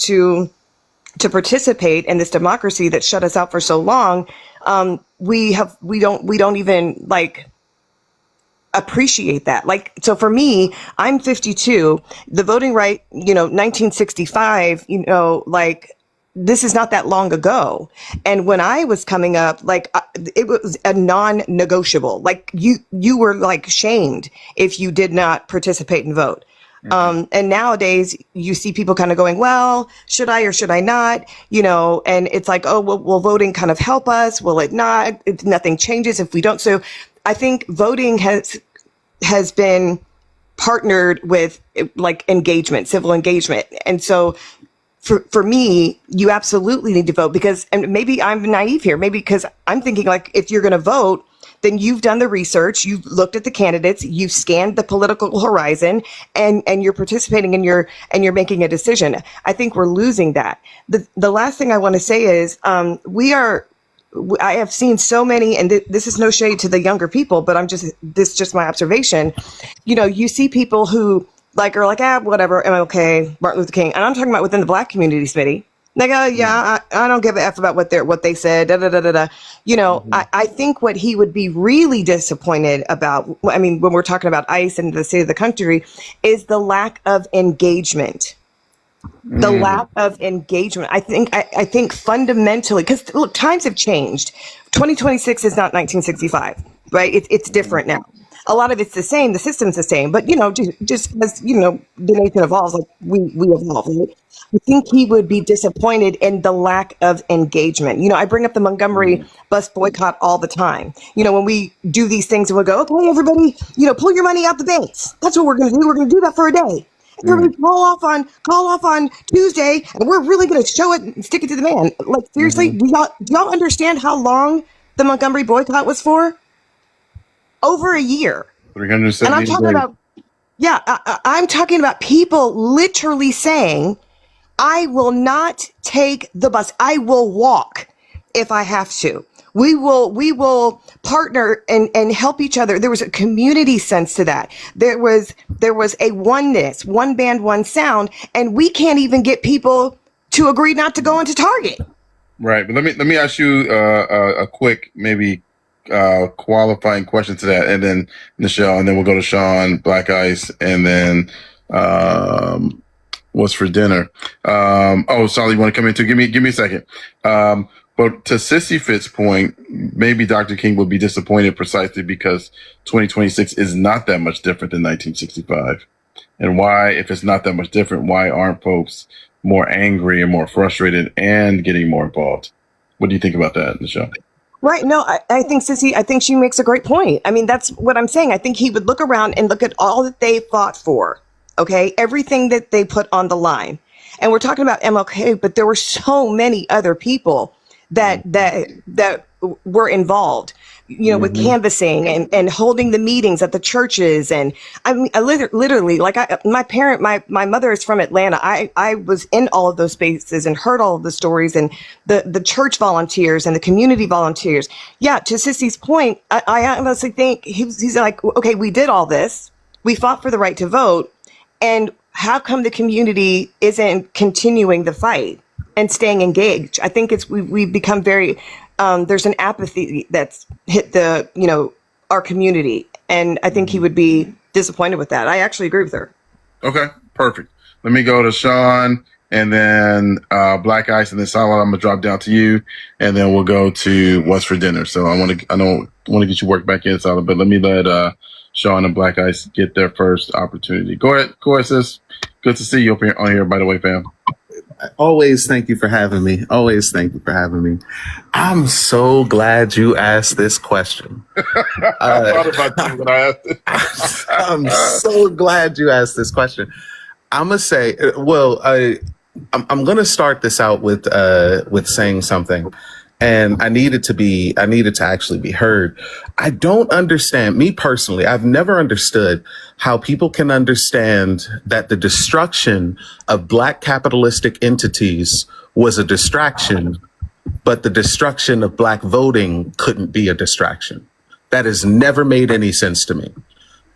[SPEAKER 5] participate in this democracy that shut us out for so long, we don't even like appreciate that. Like, so for me, I'm 52. The voting right, 1965, this is not that long ago. And when I was coming up, like it was a non-negotiable. Like you were like shamed if you did not participate and vote. And nowadays you see people kind of going, well, should I or should I not? You know, and it's like, oh, well, will voting kind of help us? Will it not? Nothing changes if we don't. So I think voting has been partnered with like engagement, civil engagement. And so for me, you absolutely need to vote because, and maybe I'm naive here, maybe because I'm thinking like, if you're going to vote, then you've done the research, you've looked at the candidates, you've scanned the political horizon, and you're participating and you're making a decision. I think we're losing that. The last thing I want to say is, I have seen so many, and this is no shade to the younger people, but this is just my observation. You know, you see people who like are like, whatever, MLK, Martin Luther King, and I'm talking about within the Black community, Smitty. Like, I don't give a F about what they said, da da da da da. You know, I think what he would be really disappointed about, I mean, when we're talking about ICE and the state of the country, is the lack of engagement. The lack of engagement. I think fundamentally, because look, times have changed. 2026 is not 1965, right? It's different now. A lot of it's the same. The system's the same, but you know, just as you know, the nation evolves, like we evolve. Right? I think he would be disappointed in the lack of engagement. You know, I bring up the Montgomery bus boycott all the time. You know, when we do these things and we go, okay, everybody, you know, pull your money out the banks. That's what we're going to do. We're going to do that for a day. Everybody call off on Tuesday, and we're really going to show it and stick it to the man. Like seriously, do y'all understand how long the Montgomery boycott was for? Over a year.
[SPEAKER 1] 370
[SPEAKER 5] and I'm talking
[SPEAKER 1] days.
[SPEAKER 5] about, I'm talking about people literally saying, I will not take the bus. I will walk if I have to. We will partner and help each other. There was a community sense to that. There was a oneness, one band, one sound, and we can't even get people to agree not to go into Target.
[SPEAKER 1] Right, but let me ask you a quick maybe qualifying question to that, and then Nichelle, and then we'll go to Sean, Black Ice, and then what's for dinner? Solly, you want to come in too? Give me a second. But to Sissy Fitt's point, maybe Dr. King would be disappointed precisely because 2026 is not that much different than 1965. And why, if it's not that much different, why aren't folks more angry and more frustrated and getting more involved? What do you think about that, Nichelle?
[SPEAKER 5] Right. No, I think Sissy, I think she makes a great point. I mean, that's what I'm saying. I think he would look around and look at all that they fought for. Okay. Everything that they put on the line. And we're talking about MLK, but there were so many other people that were involved, you know, with canvassing and holding the meetings at the churches. And I mean, I literally, like my mother is from Atlanta. I was in all of those spaces and heard all of the stories and the church volunteers and the community volunteers. Yeah. To Sissy's point, I honestly think he's like, okay, we did all this. We fought for the right to vote. And how come the community isn't continuing the fight and staying engaged? I think we've become very, there's an apathy that's hit our community. And I think he would be disappointed with that. I actually agree with her.
[SPEAKER 1] Okay, perfect. Let me go to Sean and then Black Ice and then Solid. I'm gonna drop down to you, and then we'll go to what's for dinner. So I don't want to get you work back in, Solid, but let me let Sean and Black Ice get their first opportunity. Go ahead, sis. Good to see you up here on here, by the way, fam.
[SPEAKER 11] Always thank you for having me. I'm so glad you asked this question.
[SPEAKER 1] I thought about you when I asked it.
[SPEAKER 11] I'm so glad you asked this question. I'm gonna say, I'm gonna start this out with saying something, and I needed to actually be heard. I don't understand, me personally, I've never understood how people can understand that the destruction of Black capitalistic entities was a distraction, but the destruction of Black voting couldn't be a distraction. That has never made any sense to me.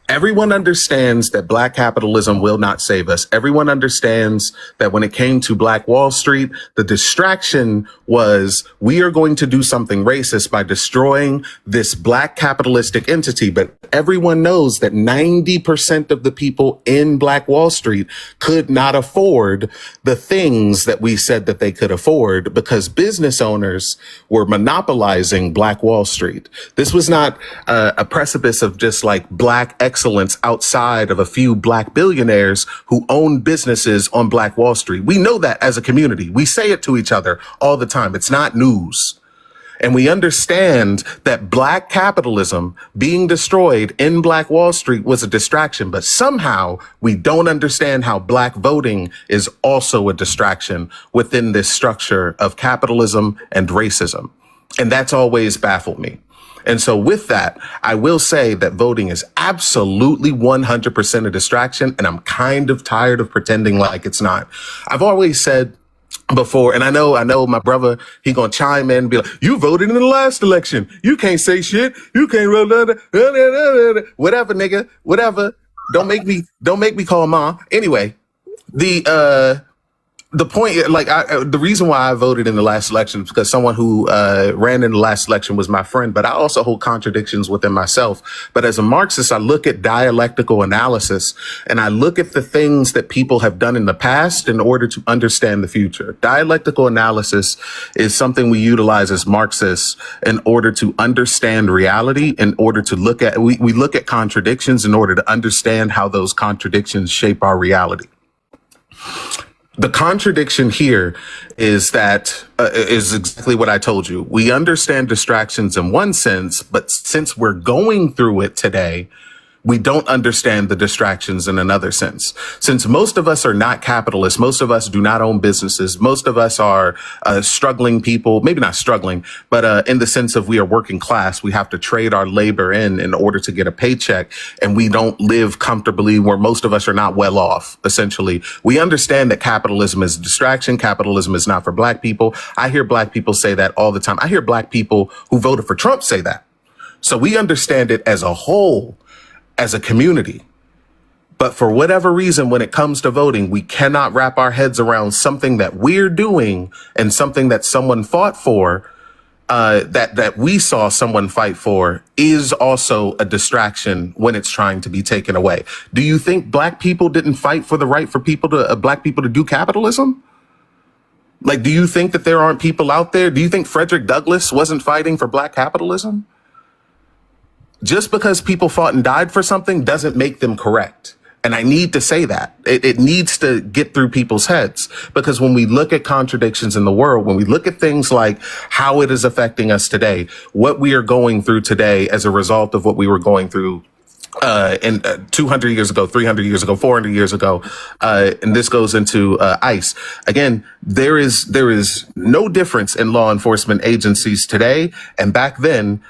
[SPEAKER 11] Everyone understands that black capitalism will not save us. Everyone understands that when it came to Black Wall Street, the distraction was we are going to do something racist by destroying this black capitalistic entity. But everyone knows that 90% of the people in Black Wall Street could not afford the things that we said that they could afford because business owners were monopolizing Black Wall Street. This was not a precipice of just like black excellence outside of a few black billionaires who own businesses on Black Wall Street. We know that as a community. We say it to each other all the time. It's not news. And we understand that black capitalism being destroyed in Black Wall Street was a distraction, but somehow we don't understand how black voting is also a distraction within this structure of capitalism and racism. And that's always baffled me. And so with that, I will say that voting is absolutely 100% a distraction. And I'm kind of tired of pretending like it's not. I've always said before, and I know my brother, he gonna chime in and be like, you voted in the last election. You can't say shit. You can't whatever, nigga, whatever. Don't make me call mom. Anyway, the point, like, the reason why I voted in the last election is because someone who ran in the last election was my friend, but I also hold contradictions within myself. But as a Marxist, I look at dialectical analysis and I look at the things that people have done in the past in order to understand the future. Dialectical analysis is something we utilize as Marxists in order to understand reality, in order to look at, we look at contradictions in order to understand how those contradictions shape our reality. The contradiction here is that is exactly what I told you. We understand distractions in one sense, but since we're going through it today, we don't understand the distractions in another sense. Since most of us are not capitalists, most of us do not own businesses, most of us are struggling people, maybe not struggling, but in the sense of we are working class, we have to trade our labor in order to get a paycheck, and we don't live comfortably where most of us are not well off, essentially. We understand that capitalism is a distraction. Capitalism is not for black people. I hear black people say that all the time. I hear black people who voted for Trump say that. So we understand it as a whole, as a community. But for whatever reason, when it comes to voting, we cannot wrap our heads around something that we're doing and something that someone fought for, that we saw someone fight for, is also a distraction when it's trying to be taken away. Do you think black people didn't fight for the right for black people to do capitalism? Like, do you think that there aren't people out there? Do you think Frederick Douglass wasn't fighting for black capitalism? Just because people fought and died for something doesn't make them correct. And I need to say that. It needs to get through people's heads, because when we look at contradictions in the world, when we look at things like how it is affecting us today, what we are going through today as a result of what we were going through in 200 years ago, 300 years ago, 400 years ago, and this goes into ICE. Again, there is no difference in law enforcement agencies today and back then.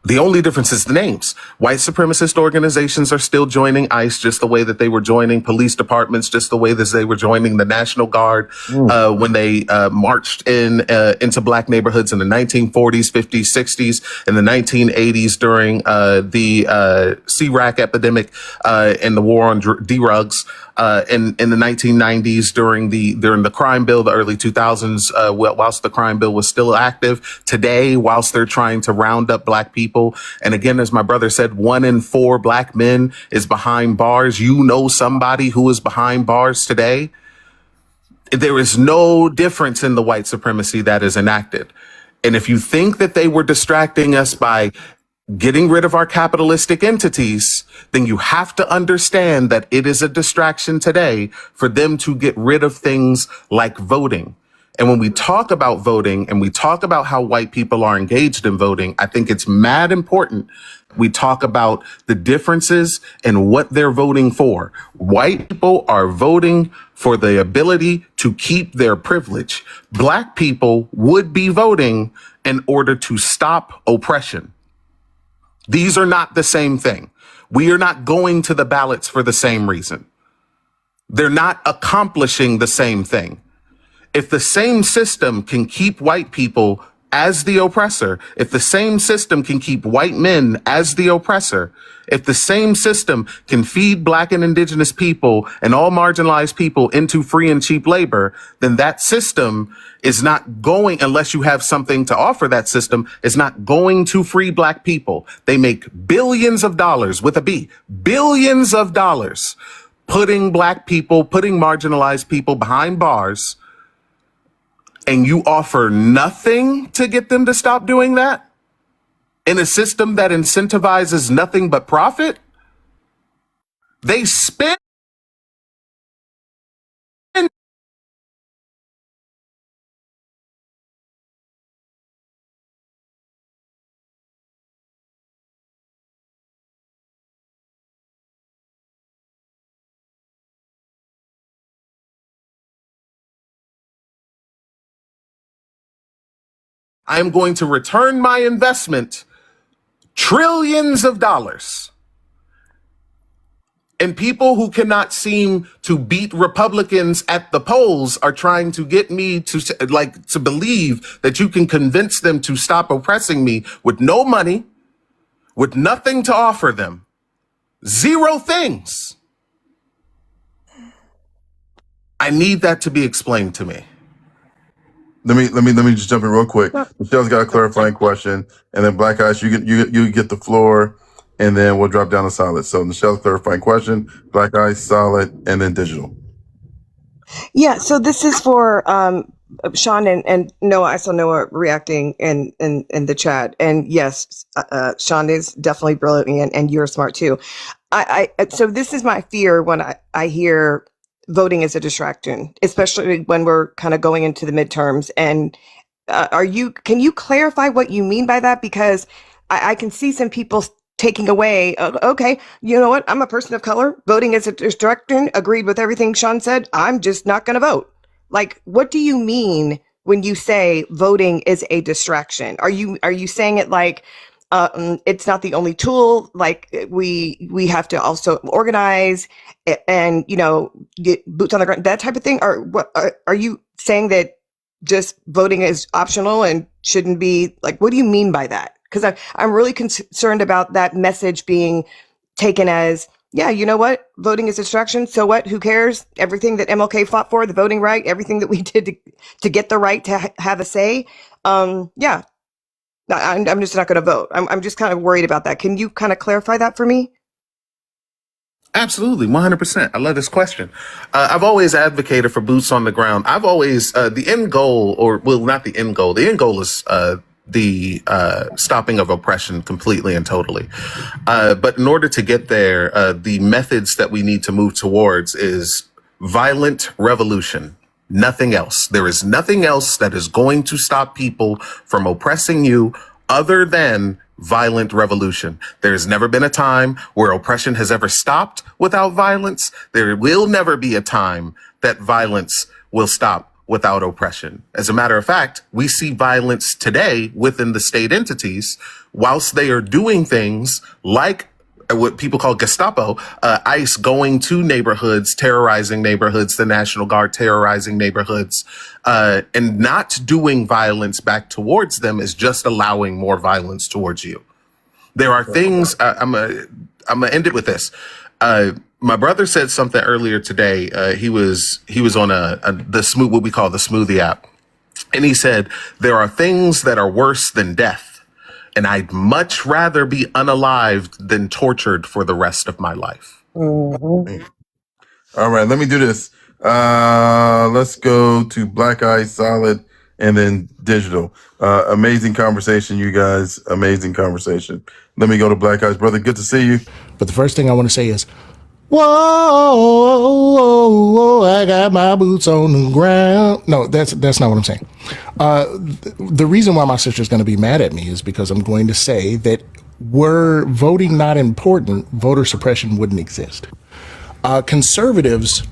[SPEAKER 11] The only difference is the names. White supremacist organizations are still joining ICE just the way that they were joining police departments, just the way that they were joining the National Guard when they marched into black neighborhoods in the 1940s, 50s, 60s, in the 1980s during the C-Rack epidemic and the war on drugs. In the 1990s during the crime bill, the early 2000s, whilst the crime bill was still active. Today, whilst they're trying to round up black people. And again, as my brother said, 1 in 4 black men is behind bars. You know somebody who is behind bars today. There is no difference in the white supremacy that is enacted. And if you think that they were distracting us by getting rid of our capitalistic entities, then you have to understand that it is a distraction today for them to get rid of things like voting. And when we talk about voting and we talk about how white people are engaged in voting, I think it's mad important we talk about the differences in what they're voting for. White people are voting for the ability to keep their privilege. Black people would be voting in order to stop oppression. These are not the same thing. We are not going to the ballots for the same reason. They're not accomplishing the same thing. If the same system can keep white people as the oppressor, if the same system can keep white men as the oppressor, if the same system can feed black and indigenous people and all marginalized people into free and cheap labor, then that system is not going, unless you have something to offer that system, is not going to free black people. They make billions of dollars with a B, billions of dollars, putting black people, putting marginalized people behind bars, and you offer nothing to get them to stop doing that? In a system that incentivizes nothing but profit? They spend. I am going to return my investment, trillions of dollars. And people who cannot seem to beat Republicans at the polls are trying to get me to believe that you can convince them to stop oppressing me with no money, with nothing to offer them. Zero things. I need that to be explained to me.
[SPEAKER 1] Let me just jump in real quick. Michelle's got a clarifying question, and then Black Ice, you get the floor, and then we'll drop down to Solid. So Michelle's clarifying question, Black Ice, Solid, and then Digital.
[SPEAKER 5] Yeah, so this is for Sean and Noah. I saw Noah reacting in the chat, and yes, Sean is definitely brilliant, and you're smart too. So this is my fear when I hear voting as a distraction, especially when we're kind of going into the midterms. And can you clarify what you mean by that? Because I can see some people taking away, okay, you know what? I'm a person of color. Voting as a distraction, agreed with everything Sean said. I'm just not going to vote. Like, what do you mean when you say voting is a distraction? Are you saying it like, it's not the only tool, like we have to also organize and, get boots on the ground, that type of thing? Or what are you saying, that just voting is optional and shouldn't be? Like, what do you mean by that? Because I'm really concerned about that message being taken as, yeah, you know what? Voting is a distraction. So what? Who cares? Everything that MLK fought for, the voting right, everything that we did to get the right to have a say. Yeah. I'm just not going to vote. I'm just kind of worried about that. Can you kind of clarify that for me?
[SPEAKER 11] Absolutely, 100%. I love this question. I've always advocated for boots on the ground. I've always, the end goal, not the end goal. The end goal is the stopping of oppression completely and totally. But in order to get there, the methods that we need to move towards is violent revolution. Nothing else. There is nothing else that is going to stop people from oppressing you other than violent revolution. There has never been a time where oppression has ever stopped without violence. There will never be a time that violence will stop without oppression. As a matter of fact, we see violence today within the state entities whilst they are doing things like what people call Gestapo, ICE going to neighborhoods, terrorizing neighborhoods, the National Guard terrorizing neighborhoods, and not doing violence back towards them is just allowing more violence towards you. There are things, I'm gonna end it with this. My brother said something earlier today. He was on what we call the Smoothie app. And he said, there are things that are worse than death. And I'd much rather be unalived than tortured for the rest of my life.
[SPEAKER 1] Mm-hmm. All right, let me do this. Let's go to Black Ice, Solid, and then Digital. Amazing conversation, you guys. Amazing conversation. Let me go to Black Ice. Brother, good to see you.
[SPEAKER 3] But the first thing I want to say is, whoa, I got my boots on the ground. No, that's not what I'm saying. The reason why my sister's going to be mad at me is because I'm going to say that were voting not important, voter suppression wouldn't exist. Conservatives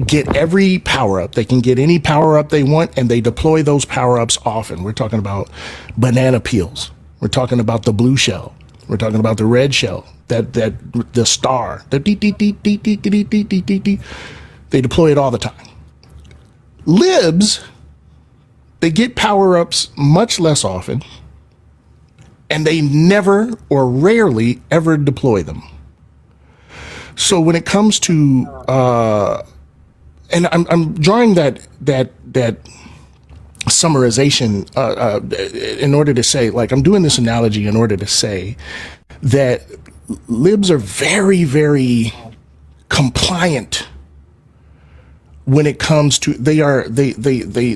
[SPEAKER 3] get every power up. They can get any power up they want, and they deploy those power ups often. We're talking about banana peels. We're talking about the blue shell. We're talking about the red shell, that the star, the dee. They deploy it all the time. Libs, They get power ups much less often, and they never or rarely ever deploy them. So when it comes to, and I'm drawing that summarization in order to say, like, I'm doing this analogy in order to say that libs are very, very compliant when it comes to, they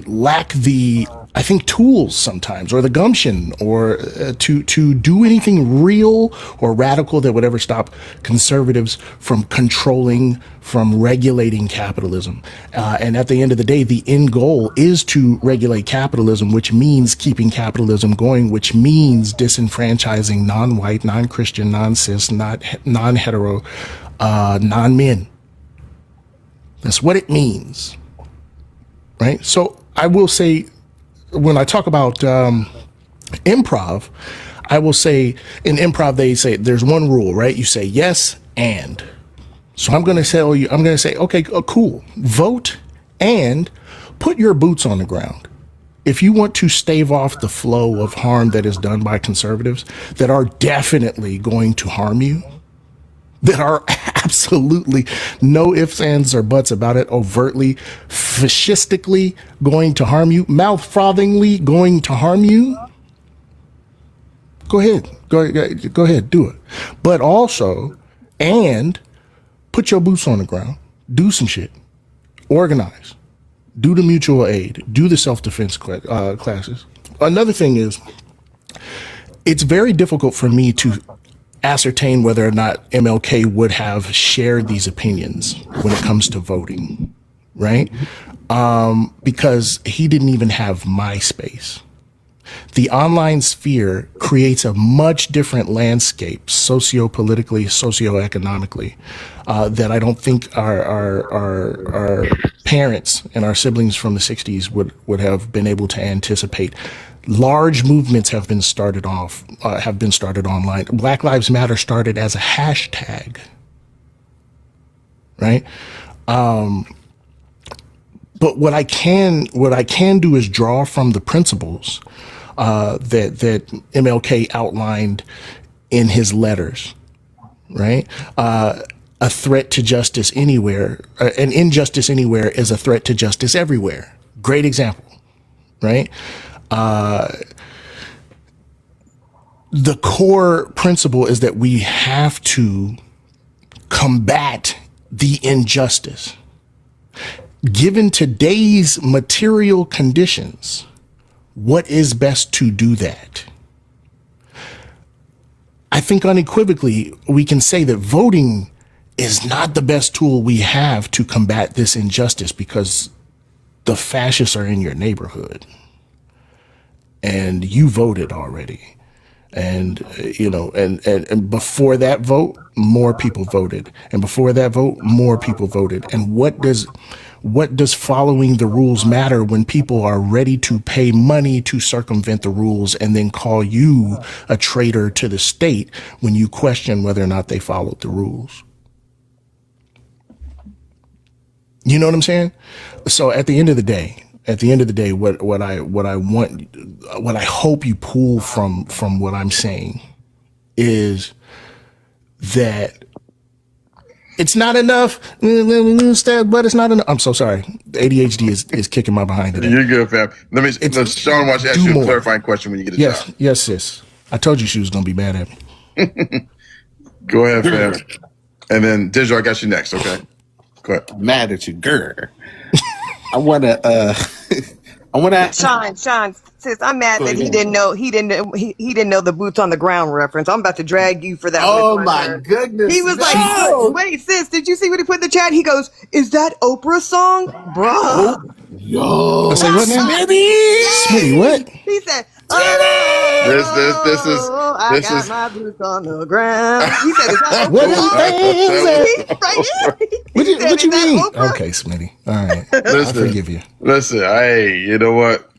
[SPEAKER 3] lack the, I think, tools sometimes, or the gumption, or to do anything real or radical that would ever stop conservatives from controlling, from regulating capitalism. And at the end of the day, the end goal is to regulate capitalism, which means keeping capitalism going, which means disenfranchising non-white, non-Christian, non-cis, non-hetero, non-men. That's what it means, right? So I will say, when I talk about improv, I will say in improv, they say there's one rule, right? You say yes and. So I'm going to tell you, I'm going to say, okay, cool. Vote and put your boots on the ground. If you want to stave off the flow of harm that is done by conservatives that are definitely going to harm you, that are absolutely no ifs, ands, or buts about it, overtly, fascistically going to harm you, mouth-frothingly going to harm you, go ahead, do it. But also, and put your boots on the ground, do some shit, organize, do the mutual aid, do the self-defense classes. Another thing is, it's very difficult for me to ascertain whether or not MLK would have shared these opinions when it comes to voting, right? Because he didn't even have MySpace. The online sphere creates a much different landscape, socio-politically, socio-economically, that I don't think our parents and our siblings from the 60s would have been able to anticipate. Large movements have been started online. Black Lives Matter started as a hashtag, right? But what I can do is draw from the principles that MLK outlined in his letters, right? A threat to justice anywhere, an injustice anywhere is a threat to justice everywhere. Great example, right? The core principle is that we have to combat the injustice. Given today's material conditions, what is best to do that? I think unequivocally we can say that voting is not the best tool we have to combat this injustice, because the fascists are in your neighborhood and you voted already. And, you know, and before that vote, more people voted. And before that vote, more people voted. And what does following the rules matter when people are ready to pay money to circumvent the rules and then call you a traitor to the state when you question whether or not they followed the rules? You know what I'm saying? So at the end of the day, what I hope you pull from what I'm saying is that it's not enough, but it's not enough. I'm so sorry. The ADHD is kicking my behind today.
[SPEAKER 1] You're good, fam. Sean wants to ask you a clarifying question when you get a chance.
[SPEAKER 3] Yes, sis. I told you she was going to be mad at me.
[SPEAKER 1] Go ahead, fam. And then Digital, I got you next, okay? Go ahead.
[SPEAKER 11] Mad at you, girl. I want to
[SPEAKER 5] Sean, sis, I'm mad that he didn't know the boots on the ground reference. I'm about to drag you for that.
[SPEAKER 11] Oh my goodness.
[SPEAKER 5] He was like, wait, sis, did you see what he put in the chat? He goes, is that Oprah's song? Bro.
[SPEAKER 11] Yo.
[SPEAKER 3] I say, what now? Smitty, what?
[SPEAKER 5] He said,
[SPEAKER 1] This is
[SPEAKER 5] my boots on the ground. He said, is that
[SPEAKER 3] What
[SPEAKER 5] Oprah?
[SPEAKER 3] what you mean? Okay, Smitty. All right. I forgive you.
[SPEAKER 1] Listen, hey, you know what?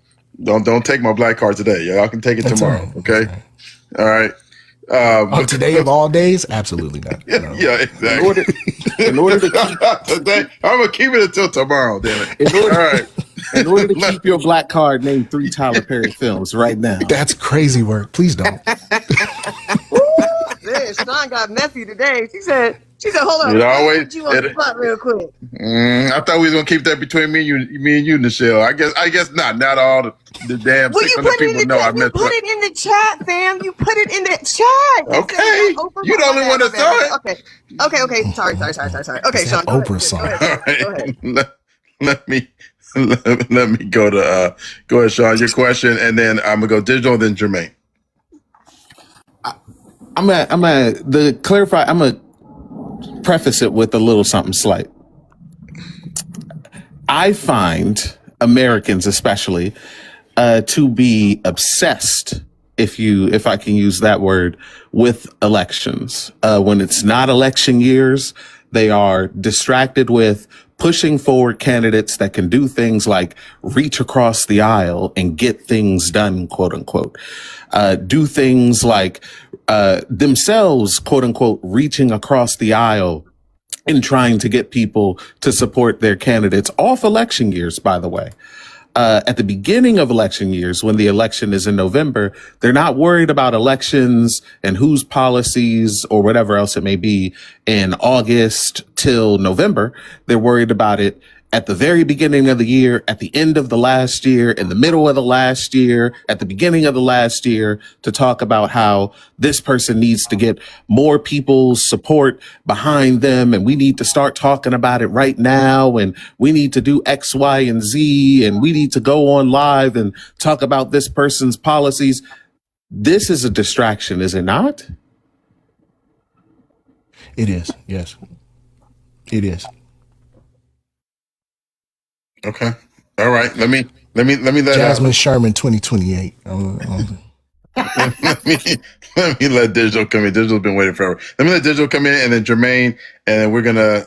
[SPEAKER 1] Don't take my black card today. Y'all can take it tomorrow.
[SPEAKER 3] Right.
[SPEAKER 1] Okay. All right.
[SPEAKER 3] Today of all days? Absolutely not. No.
[SPEAKER 1] Yeah, exactly.
[SPEAKER 11] In order to keep
[SPEAKER 1] today, I'm gonna keep it until tomorrow. Damn it. All right.
[SPEAKER 11] In order to keep your black card, name 3 Tyler Perry films right now.
[SPEAKER 3] That's crazy work. Please don't.
[SPEAKER 5] Man, Sean got messy today. She said, hold on.
[SPEAKER 1] It always-
[SPEAKER 5] Put you on the spot real quick.
[SPEAKER 1] I thought we was gonna keep that between me and you, Nichelle. I guess not. Not all the damn
[SPEAKER 5] Well, you
[SPEAKER 1] 600
[SPEAKER 5] put it in
[SPEAKER 1] people
[SPEAKER 5] the
[SPEAKER 1] know I
[SPEAKER 5] chat. You
[SPEAKER 1] messed
[SPEAKER 5] put
[SPEAKER 1] up.
[SPEAKER 5] it in the chat, fam. You put it in the chat. You
[SPEAKER 1] Okay.
[SPEAKER 5] said Oprah
[SPEAKER 1] You the
[SPEAKER 5] saw
[SPEAKER 1] only
[SPEAKER 5] that.
[SPEAKER 1] one that saw it.
[SPEAKER 5] Okay. Sorry. Okay,
[SPEAKER 3] Is
[SPEAKER 5] Sean.
[SPEAKER 3] that
[SPEAKER 5] Go
[SPEAKER 3] Oprah song?
[SPEAKER 5] ahead. Go ahead.
[SPEAKER 1] Let me go to go ahead, Sean. Your question, and then I'm gonna go digital, then Jermaine.
[SPEAKER 11] I'm gonna clarify. I'm gonna preface it with a little something slight. I find Americans, especially, to be obsessed, if I can use that word, with elections. When it's not election years, they are distracted with pushing forward candidates that can do things like reach across the aisle and get things done, quote unquote. Do things like themselves, quote unquote, reaching across the aisle and trying to get people to support their candidates off election years, by the way. At the beginning of election years, when the election is in November, they're not worried about elections and whose policies or whatever else it may be in August till November. They're worried about it at the very beginning of the year, at the end of the last year, in the middle of the last year, at the beginning of the last year, to talk about how this person needs to get more people's support behind them. And we need to start talking about it right now. And we need to do X, Y, and Z. And we need to go on live and talk about this person's policies. This is a distraction, is it not?
[SPEAKER 3] It is. Yes, it is.
[SPEAKER 1] Okay. All right. Let me let
[SPEAKER 3] Jasmine Sherman 2028.
[SPEAKER 1] let me let Digital come in. Digital's been waiting forever. Let me let Digital come in, and then Jermaine, and then we're gonna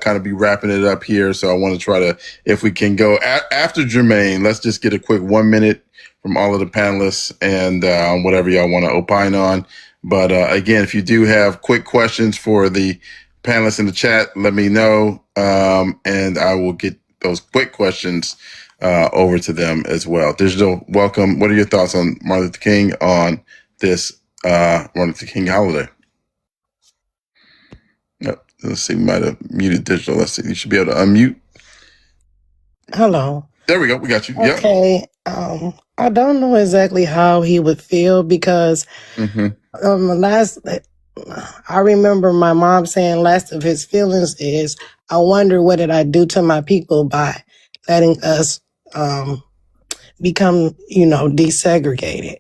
[SPEAKER 1] kind of be wrapping it up here. So I want to try to, if we can go after Jermaine, let's just get a quick 1 minute from all of the panelists and whatever y'all want to opine on. But again, if you do have quick questions for the panelists in the chat, let me know, and I will get those quick questions over to them as well. Digital, welcome. What are your thoughts on Martin Luther King on this Martin Luther King holiday? Let's see, we might have muted Digital. Let's see, you should be able to unmute.
[SPEAKER 12] Hello.
[SPEAKER 1] There we go. We got you.
[SPEAKER 12] Okay. I don't know exactly how he would feel because I remember my mom saying last of his feelings is, I wonder what did I do to my people by letting us become, desegregated.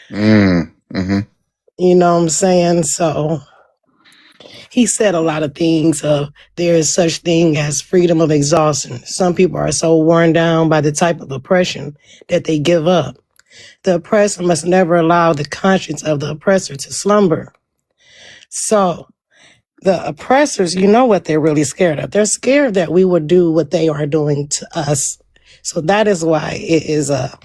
[SPEAKER 1] Mm-hmm.
[SPEAKER 12] You know what I'm saying? So he said a lot of things of there is such thing as freedom of exhaustion. Some people are so worn down by the type of oppression that they give up. The oppressor must never allow the conscience of the oppressor to slumber. So the oppressors, you know what they're really scared of. They're scared that we would do what they are doing to us. So that is why it is a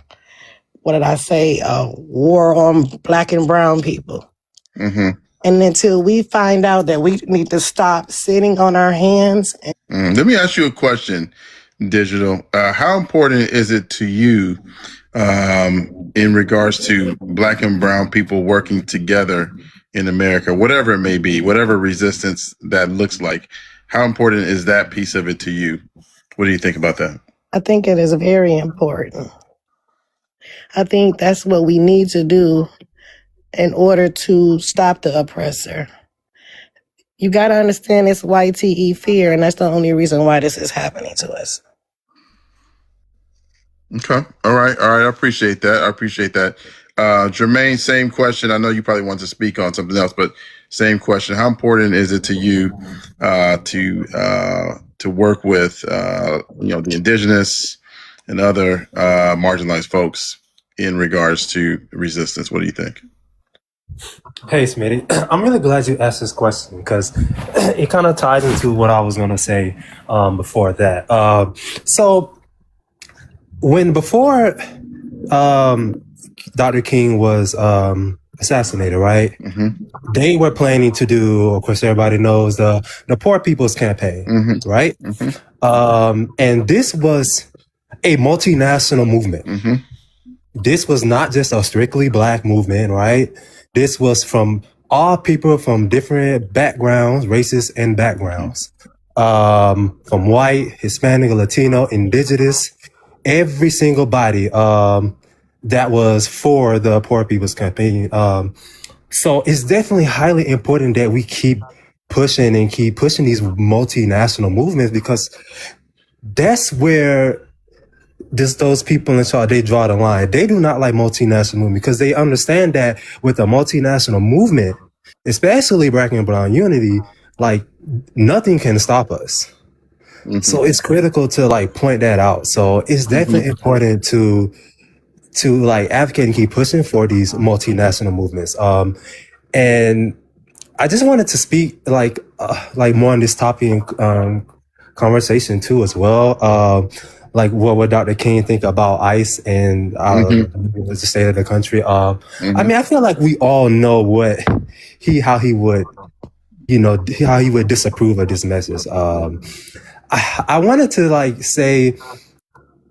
[SPEAKER 12] war on black and brown people.
[SPEAKER 1] Mm-hmm.
[SPEAKER 12] And until we find out that we need to stop sitting on our hands.
[SPEAKER 1] Let me ask you a question, Digital. How important is it to you in regards to black and brown people working together in America, whatever it may be, whatever resistance that looks like? How important is that piece of it to you? What do you think about that?
[SPEAKER 12] I think it is very important. I think that's what we need to do in order to stop the oppressor. You got to understand it's YTE fear, and that's the only reason why this is happening to us.
[SPEAKER 1] Okay. All right. I appreciate that. Jermaine, same question. I know you probably want to speak on something else, but same question. How important is it to you to work with the indigenous and other marginalized folks in regards to resistance? What do you think?
[SPEAKER 10] Hey, Smitty. I'm really glad you asked this question because it kind of ties into what I was going to say before that. So before Dr. King was assassinated, right?
[SPEAKER 1] Mm-hmm.
[SPEAKER 10] They were planning to do, of course, everybody knows the Poor People's Campaign,
[SPEAKER 1] Mm-hmm.
[SPEAKER 10] right?
[SPEAKER 1] Mm-hmm.
[SPEAKER 10] And this was
[SPEAKER 13] a multinational movement.
[SPEAKER 1] Mm-hmm.
[SPEAKER 13] This was not just a strictly black movement, right? This was from all people from different backgrounds, races and backgrounds. From white, Hispanic, Latino, indigenous, every single body that was for the Poor People's Campaign. So it's definitely highly important that we keep pushing these multinational movements, because that's where those people in charge, they draw the line. They do not like multinational movement because they understand that with a multinational movement, especially Black and Brown unity, like nothing can stop us.
[SPEAKER 1] Mm-hmm.
[SPEAKER 13] So it's critical to like point that out. So it's definitely important to like advocate and keep pushing for these multinational movements. And I just wanted to speak like more on this topic conversation too as well. Like what would Dr. King think about ICE and the state of the country? I mean, I feel like we all know how he would disapprove of this message. I wanted to like say,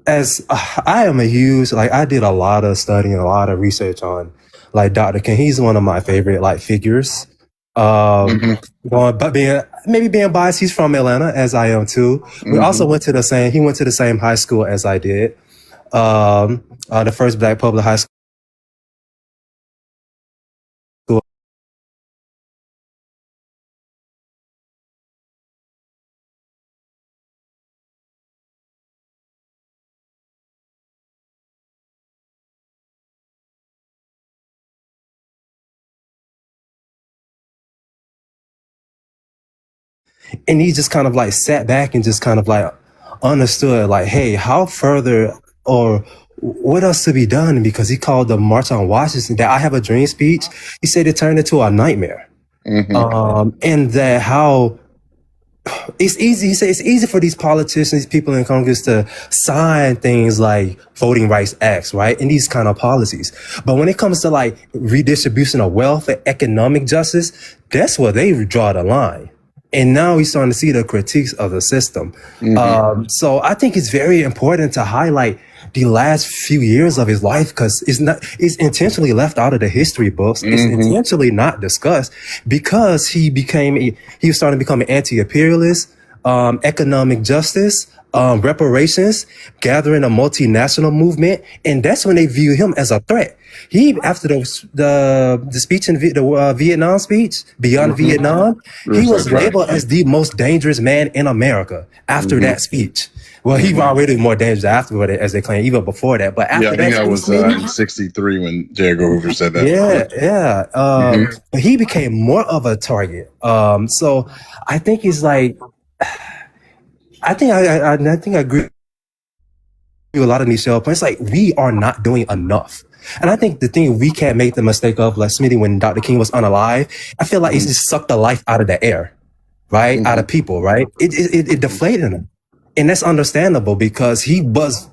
[SPEAKER 13] as I am a huge, like I did a lot of studying, a lot of research on like Dr. King. He's one of my favorite like figures. But being biased, he's from Atlanta, as I am too. We also went to the same high school as I did. The first Black public high school. And he just kind of like sat back and just kind of like understood like, hey, how further or what else to be done? Because he called the March on Washington, that I Have a Dream speech, he said it turned into a nightmare. And that how it's easy, he said it's easy for these politicians, people in Congress to sign things like voting rights acts, right? And these kind of policies. But when it comes to like redistribution of wealth and economic justice, that's where they draw the line. And now we're starting to see the critiques of the system. So I think it's very important to highlight the last few years of his life, because it's intentionally left out of the history books. It's intentionally not discussed because he was starting to become an anti-imperialist, economic justice, reparations, gathering a multinational movement. And that's when they view him as a threat. After the speech in the Vietnam speech, Beyond Vietnam, he was labeled as the most dangerous man in America after that speech. Well, he was already more dangerous afterward, as they claim, even before that. But after
[SPEAKER 1] I think that was in 63 when J. Edgar Hoover said that.
[SPEAKER 13] But he became more of a target. So I think he's like, I think I agree with a lot of these show points. Like, we are not doing enough. And I think the thing we can't make the mistake of, like Smitty, when Dr. King was unalive, I feel like it just sucked the life out of the air, right? Out of people, right? It deflated him. And that's understandable because he was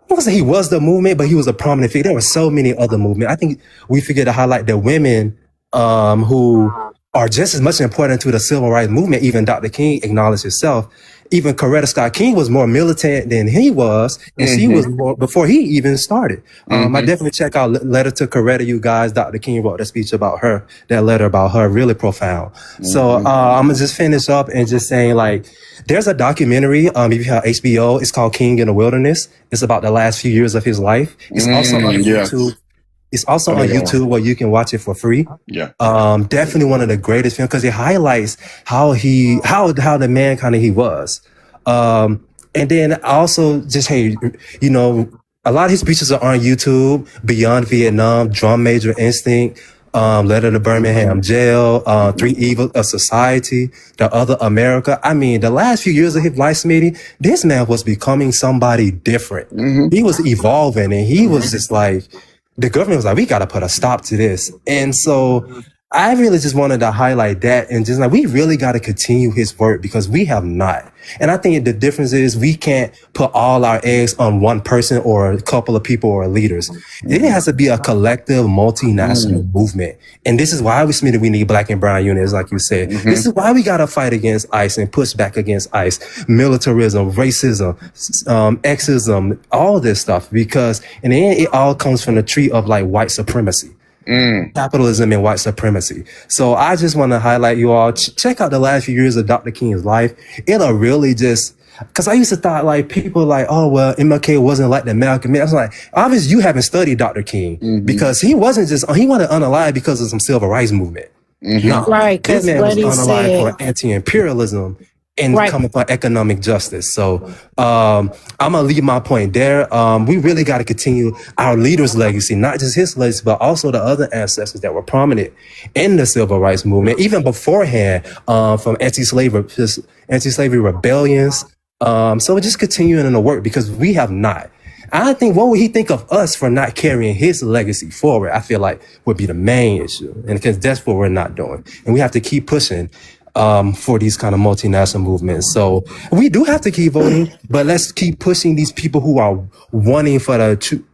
[SPEAKER 13] the movement, but he was a prominent figure. There were so many other movements. I think we forget to highlight the women who are just as much important to the civil rights movement. Even Dr. King acknowledged himself. Even Coretta Scott King was more militant than he was, and she was more before he even started. I definitely check out Letter to Coretta, you guys. Dr. King wrote a speech about her, that letter about her, really profound. So I'm gonna just finish up and just saying, like, there's a documentary, if you have HBO, it's called King in the Wilderness. It's about the last few years of his life. It's also on YouTube. It's also on YouTube where you can watch it for free. Definitely one of the greatest films because it highlights how the man kind of he was. And then also just, hey, you know, a lot of his speeches are on YouTube. Beyond Vietnam, Drum Major Instinct, Letter to Birmingham Jail, Three Evils of Society, The Other America. I mean, the last few years of his life, Smitty, this man was becoming somebody different. He was evolving, and he was just like, the government was like, we got to put a stop to this. And so I really just wanted to highlight that and just like, we really got to continue his work because we have not. And I think the difference is we can't put all our eggs on one person or a couple of people or leaders. It has to be a collective multinational movement. And this is why we need black and brown units, like you said. This is why we got to fight against ICE and push back against ICE, militarism, racism, sexism, all this stuff, because in the end, it all comes from the tree of like white supremacy. Capitalism and white supremacy. So I just want to highlight you all. Check out the last few years of Dr. King's life. It'll really just, because I used to thought like people like, oh, well, MLK wasn't like the Malcolm X. I was like, obviously you haven't studied Dr. King because he wasn't just, he wanted unalive because of some civil rights movement. No,
[SPEAKER 12] Right,
[SPEAKER 13] this
[SPEAKER 12] because
[SPEAKER 13] man
[SPEAKER 12] what
[SPEAKER 13] was
[SPEAKER 12] he
[SPEAKER 13] unalive
[SPEAKER 12] said,
[SPEAKER 13] for anti-imperialism and
[SPEAKER 12] right,
[SPEAKER 13] coming for economic justice. So I'm gonna leave my point there. We really got to continue our leader's legacy, not just his legacy, but also the other ancestors that were prominent in the civil rights movement, even beforehand, from anti-slavery rebellions. So we're just continuing in the work because we have not. I think what would he think of us for not carrying his legacy forward? I feel like would be the main issue, and because that's what we're not doing, and we have to keep pushing for these kind of multinational movements. So we do have to keep voting, but let's keep pushing these people who are wanting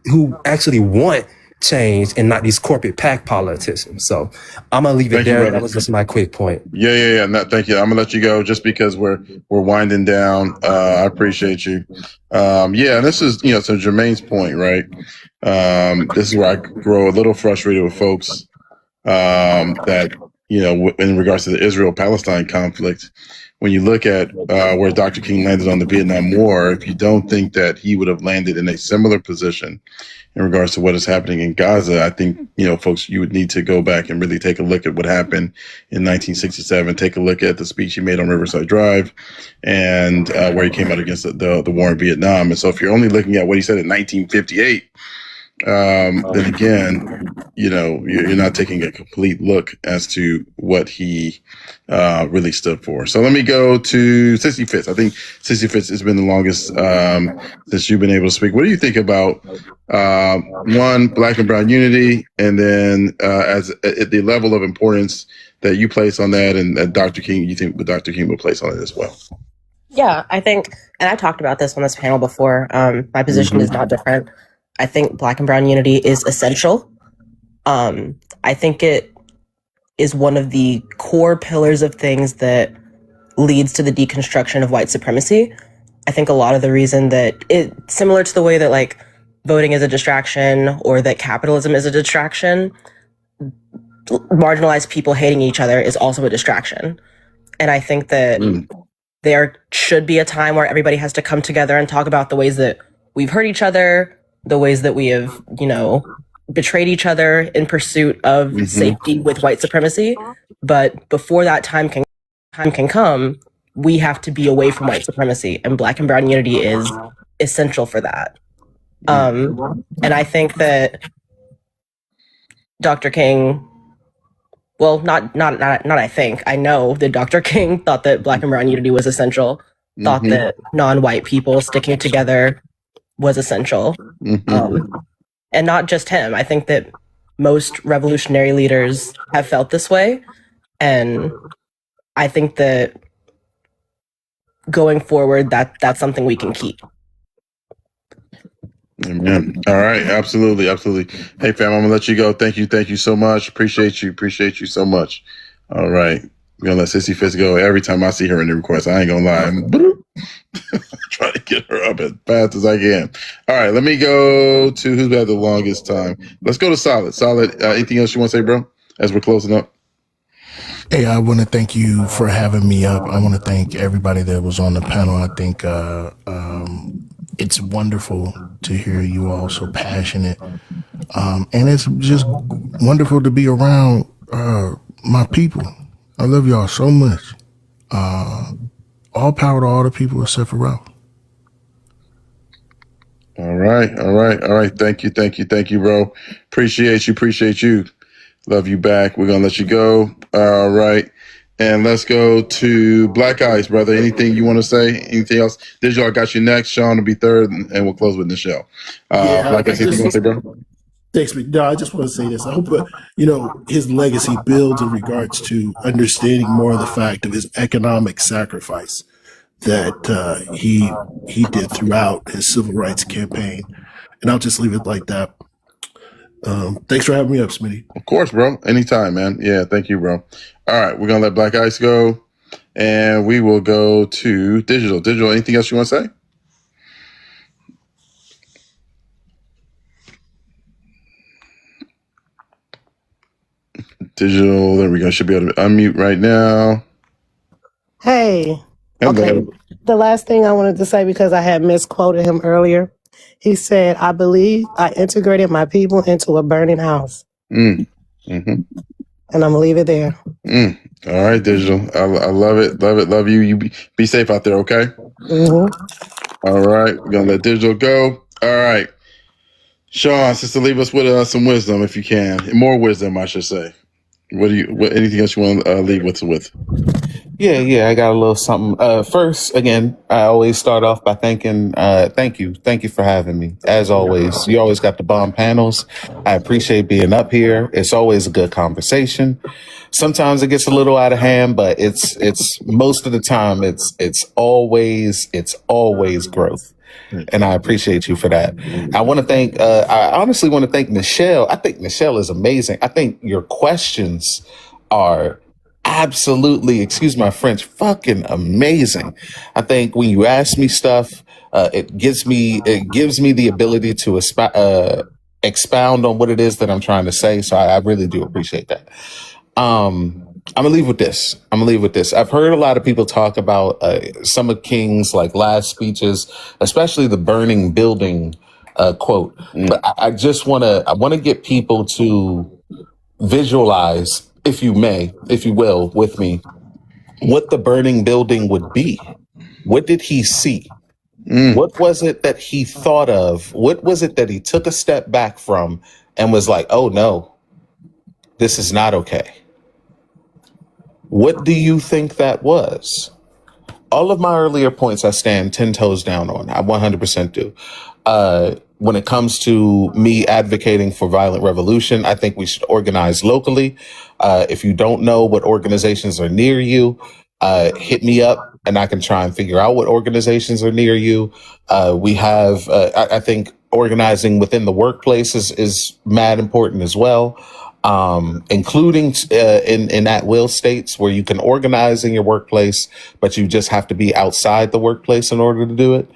[SPEAKER 13] who actually want change and not these corporate PAC politicians. So I'm gonna leave it
[SPEAKER 1] Thank you,
[SPEAKER 13] there.
[SPEAKER 1] brother.
[SPEAKER 13] That was just my quick point.
[SPEAKER 1] Yeah. No, thank you. I'm gonna let you go just because we're winding down. I appreciate you. And this is, to Jermaine's point, right? This is where I grow a little frustrated with folks that, in regards to the Israel-Palestine conflict. When you look at where Dr. King landed on the Vietnam War, if you don't think that he would have landed in a similar position in regards to what is happening in Gaza, I think, folks, you would need to go back and really take a look at what happened in 1967, take a look at the speech he made on Riverside Drive and where he came out against the war in Vietnam. And so if you're only looking at what he said in 1958, then again, you're not taking a complete look as to what he really stood for. So let me go to Sissy Fitz. I think Sissy Fitz has been the longest since you've been able to speak. What do you think about one, black and brown unity, and then as at the level of importance that you place on that, and Dr. King, you think Dr. King will place on it as well?
[SPEAKER 9] Yeah, I think, and I talked about this on this panel before. My position is not different. I think black and brown unity is essential. I think it is one of the core pillars of things that leads to the deconstruction of white supremacy. I think a lot of the reason that similar to the way that like voting is a distraction or that capitalism is a distraction, marginalized people hating each other is also a distraction. And I think that there should be a time where everybody has to come together and talk about the ways that we've hurt each other, the ways that we have, betrayed each other in pursuit of safety with white supremacy. But before that time can come, we have to be away from white supremacy, and black and brown unity is essential for that. And I think that Dr. King, well, not I think, I know that Dr. King thought that black and brown unity was essential, thought that non-white people sticking together was essential. And not just him. I think that most revolutionary leaders have felt this way. And I think that going forward, that's something we can keep.
[SPEAKER 1] Amen. All right. Absolutely. Hey, fam, I'm gonna let you go. Thank you so much. Appreciate you so much. All right. We're gonna let Sissy Fitz go. Every time I see her in the request, I ain't gonna lie. I'm trying to get her up as fast as I can. All right, let me go to who's had the longest time. Let's go to Solid. Anything else you want to say, bro, as we're closing up?
[SPEAKER 3] Hey, I want to thank you for having me up. I want to thank everybody that was on the panel. I think it's wonderful to hear you all so passionate. And it's just wonderful to be around my people. I love y'all so much. All power to all the people except for Ralph.
[SPEAKER 1] All right. Thank you, bro. Appreciate you. Love you back. We're gonna let you go. All right. And let's go to Black Ice, brother. Anything you want to say? Anything else? Digital, I got you next. Sean will be third, and we'll close with Nichelle. Black Ice, anything you want to say, bro?
[SPEAKER 14] Thanks, no, I just want to say this. I hope, his legacy builds in regards to understanding more of the fact of his economic sacrifice. that he did throughout his civil rights campaign. And I'll just leave it like that. Thanks for having me up, Smitty.
[SPEAKER 1] Of course, bro. Anytime, man. Yeah, thank you, bro. All right, we're gonna let Black Ice go, and we will go to Digital. Digital, anything else you want to say? Digital, there we go. Should be able to unmute right now.
[SPEAKER 12] Hey,
[SPEAKER 1] Okay.
[SPEAKER 12] okay. The last thing I wanted to say, because I had misquoted him earlier, he said, I believe I integrated my people into a burning house.
[SPEAKER 1] Mm. Mm-hmm.
[SPEAKER 12] And I'm going to leave it there.
[SPEAKER 1] Mm. All right, Digital. I love it. Love it. Love you. You be safe out there, okay?
[SPEAKER 12] Mm-hmm.
[SPEAKER 1] All right. We're going to let Digital go. All right. Sean, sister, leave us with some wisdom if you can. More wisdom, I should say. Anything else you want to leave with?
[SPEAKER 11] Yeah, I got a little something. First, again, I always start off by thank you for having me. As always, you always got the bomb panels. I appreciate being up here. It's always a good conversation. Sometimes it gets a little out of hand, but it's most of the time it's always growth. And I appreciate you for that. I honestly want to thank Nichelle. I think Nichelle is amazing. I think your questions are absolutely, excuse my French, fucking amazing. I think when you ask me stuff, it gives me the ability to expound on what it is that I'm trying to say. So I really do appreciate that. I'm gonna leave with this. I've heard a lot of people talk about some of King's like last speeches, especially the burning building quote. But I want to get people to visualize, if you will, with me, what the burning building would be. What did he see? What was it that he thought of? What was it that he took a step back from and was like, oh no, this is not okay? What do you think that was? All of my earlier points I stand 10 toes down on. I 100% do. When it comes to me advocating for violent revolution, I think we should organize locally. If you don't know what organizations are near you, hit me up and I can try and figure out what organizations are near you. We have, I think organizing within the workplace is mad important as well. Including in at-will states where you can organize in your workplace, but you just have to be outside the workplace in order to do it.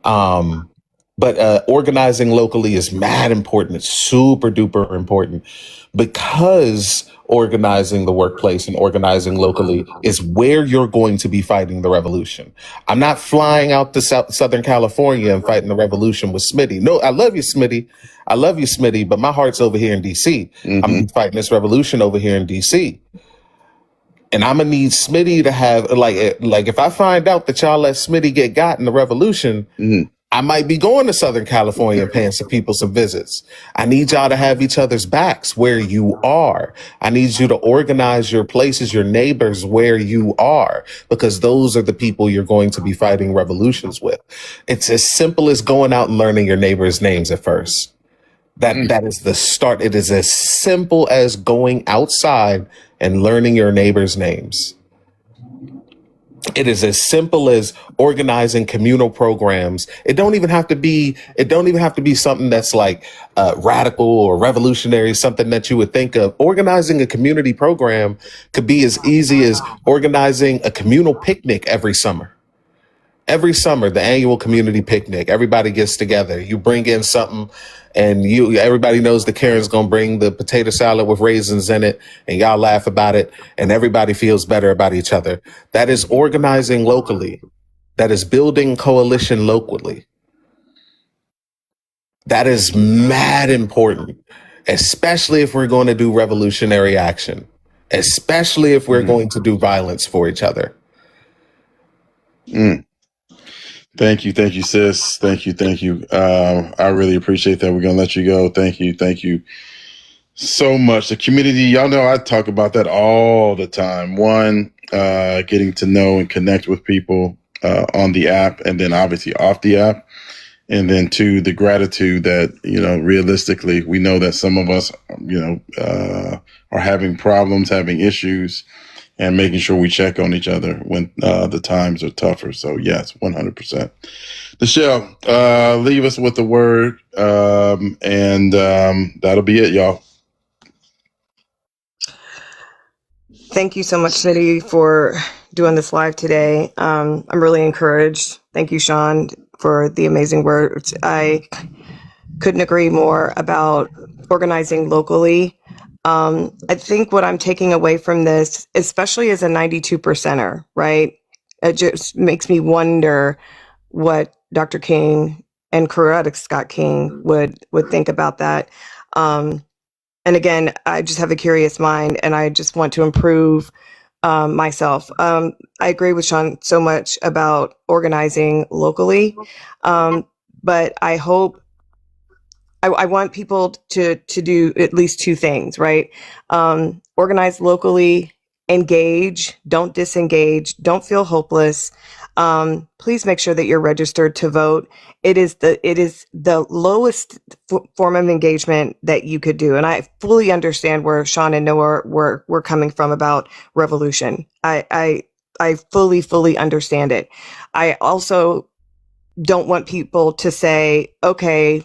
[SPEAKER 11] But organizing locally is mad important. It's super duper important because organizing the workplace and organizing locally is where you're going to be fighting the revolution. I'm not flying out to Southern California and fighting the revolution with Smitty. No, I love you, Smitty, but my heart's over here in DC. Mm-hmm. I'm fighting this revolution over here in DC. And I'm gonna need Smitty to have like if I find out that y'all let Smitty get in the revolution, I might be going to Southern California and paying some people some visits. I need y'all to have each other's backs where you are. I need you to organize your places, your neighbors where you are, because those are the people you're going to be fighting revolutions with. It's as simple as going out and learning your neighbors' names at first. That is the start. It is as simple as going outside and learning your neighbors' names. It is as simple as organizing communal programs. It don't even have to be something that's like radical or revolutionary, something that you would think of. Organizing a community program could be as easy as organizing a communal picnic every summer. Every summer, the annual community picnic, everybody gets together. You bring in something and everybody knows that Karen's going to bring the potato salad with raisins in it and y'all laugh about it and everybody feels better about each other. That is organizing locally. That is building coalition locally. That is mad important, especially if we're going to do revolutionary action, especially if we're going to do violence for each other.
[SPEAKER 1] Thank you, sis. Thank you. I really appreciate that. We're going to let you go. Thank you so much. The community, y'all know I talk about that all the time. One, getting to know and connect with people on the app and then obviously off the app. And then two, the gratitude that, realistically, we know that some of us, are having problems, having issues. and making sure we check on each other when the times are tougher. So yes, 100%. Nichelle, leave us with the word, and that'll be it, y'all.
[SPEAKER 5] Thank you so much, Smitty, for doing this live today. I'm really encouraged. Thank you, Sean, for the amazing words. I couldn't agree more about organizing locally. I think what I'm taking away from this, especially as a 92 percenter, right? It just makes me wonder what Dr. King and Coretta Scott King would think about that. And again, I just have a curious mind, and I just want to improve myself. I agree with Sean so much about organizing locally, but I hope I want people to do at least two things, right? Organize locally, engage, don't disengage, don't feel hopeless. Please make sure that you're registered to vote. It is the lowest form of engagement that you could do. And I fully understand where Sean and Noah were coming from about revolution. I fully understand it. I also don't want people to say, okay,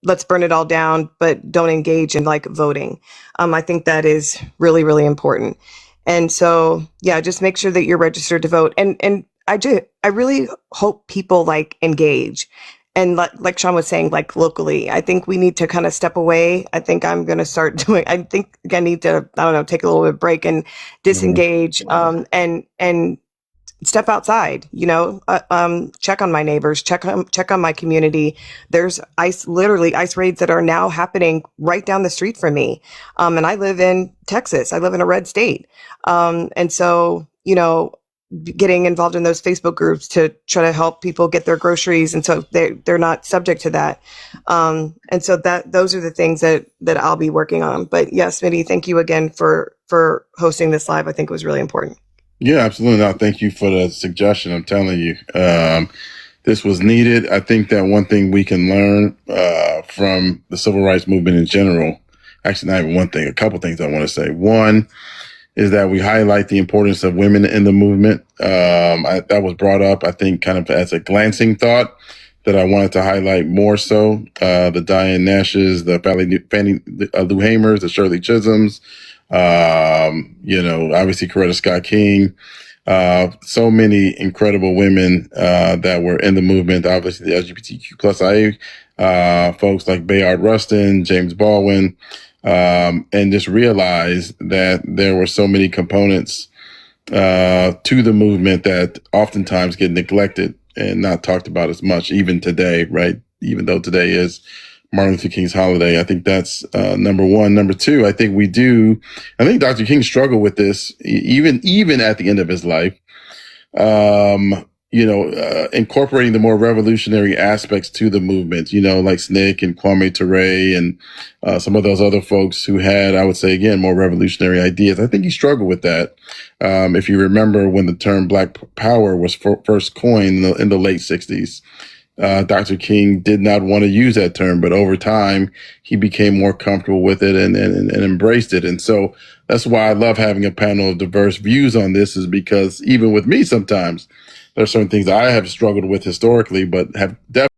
[SPEAKER 5] let's burn it all down, but don't engage in like voting. I think that is really, really important. And so, yeah, just make sure that you're registered to vote. And I really hope people like engage. And like Sean was saying, like locally, I think we need to kind of step away. I think I'm going to start doing, I think I need to, take a little bit of break and disengage, and step outside, check on my neighbors, check on my community. There's ice raids that are now happening right down the street from me. And I live in Texas. I live in a red state. And so, getting involved in those Facebook groups to try to help people get their groceries. And so they're not subject to that. And so those are the things that I'll be working on. But yes, Smitty, thank you again for hosting this live. I think it was really important.
[SPEAKER 1] Yeah, absolutely. No, thank you for the suggestion. I'm telling you, this was needed. I think that one thing we can learn from the civil rights movement in general, actually not even one thing, a couple things I want to say. One is that we highlight the importance of women in the movement. That was brought up, I think, kind of as a glancing thought that I wanted to highlight more so. The Diane Nashes, the Fannie Lou Hamers, the Shirley Chisholms, obviously Coretta Scott King, so many incredible women that were in the movement, obviously the LGBTQ plus IA folks like Bayard Rustin, James Baldwin, and just realize that there were so many components to the movement that oftentimes get neglected and not talked about as much, even today, right? Even though today is Martin Luther King's holiday. I think that's number one. Number two, I think Dr. King struggled with this even at the end of his life. Incorporating the more revolutionary aspects to the movement, like SNCC and Kwame Ture and some of those other folks who had, I would say, again, more revolutionary ideas. I think he struggled with that. If you remember when the term Black Power was first coined in the late 60s, Dr. King did not want to use that term, but over time he became more comfortable with it and embraced it. And so that's why I love having a panel of diverse views on this, is because even with me, sometimes there are certain things I have struggled with historically, but have definitely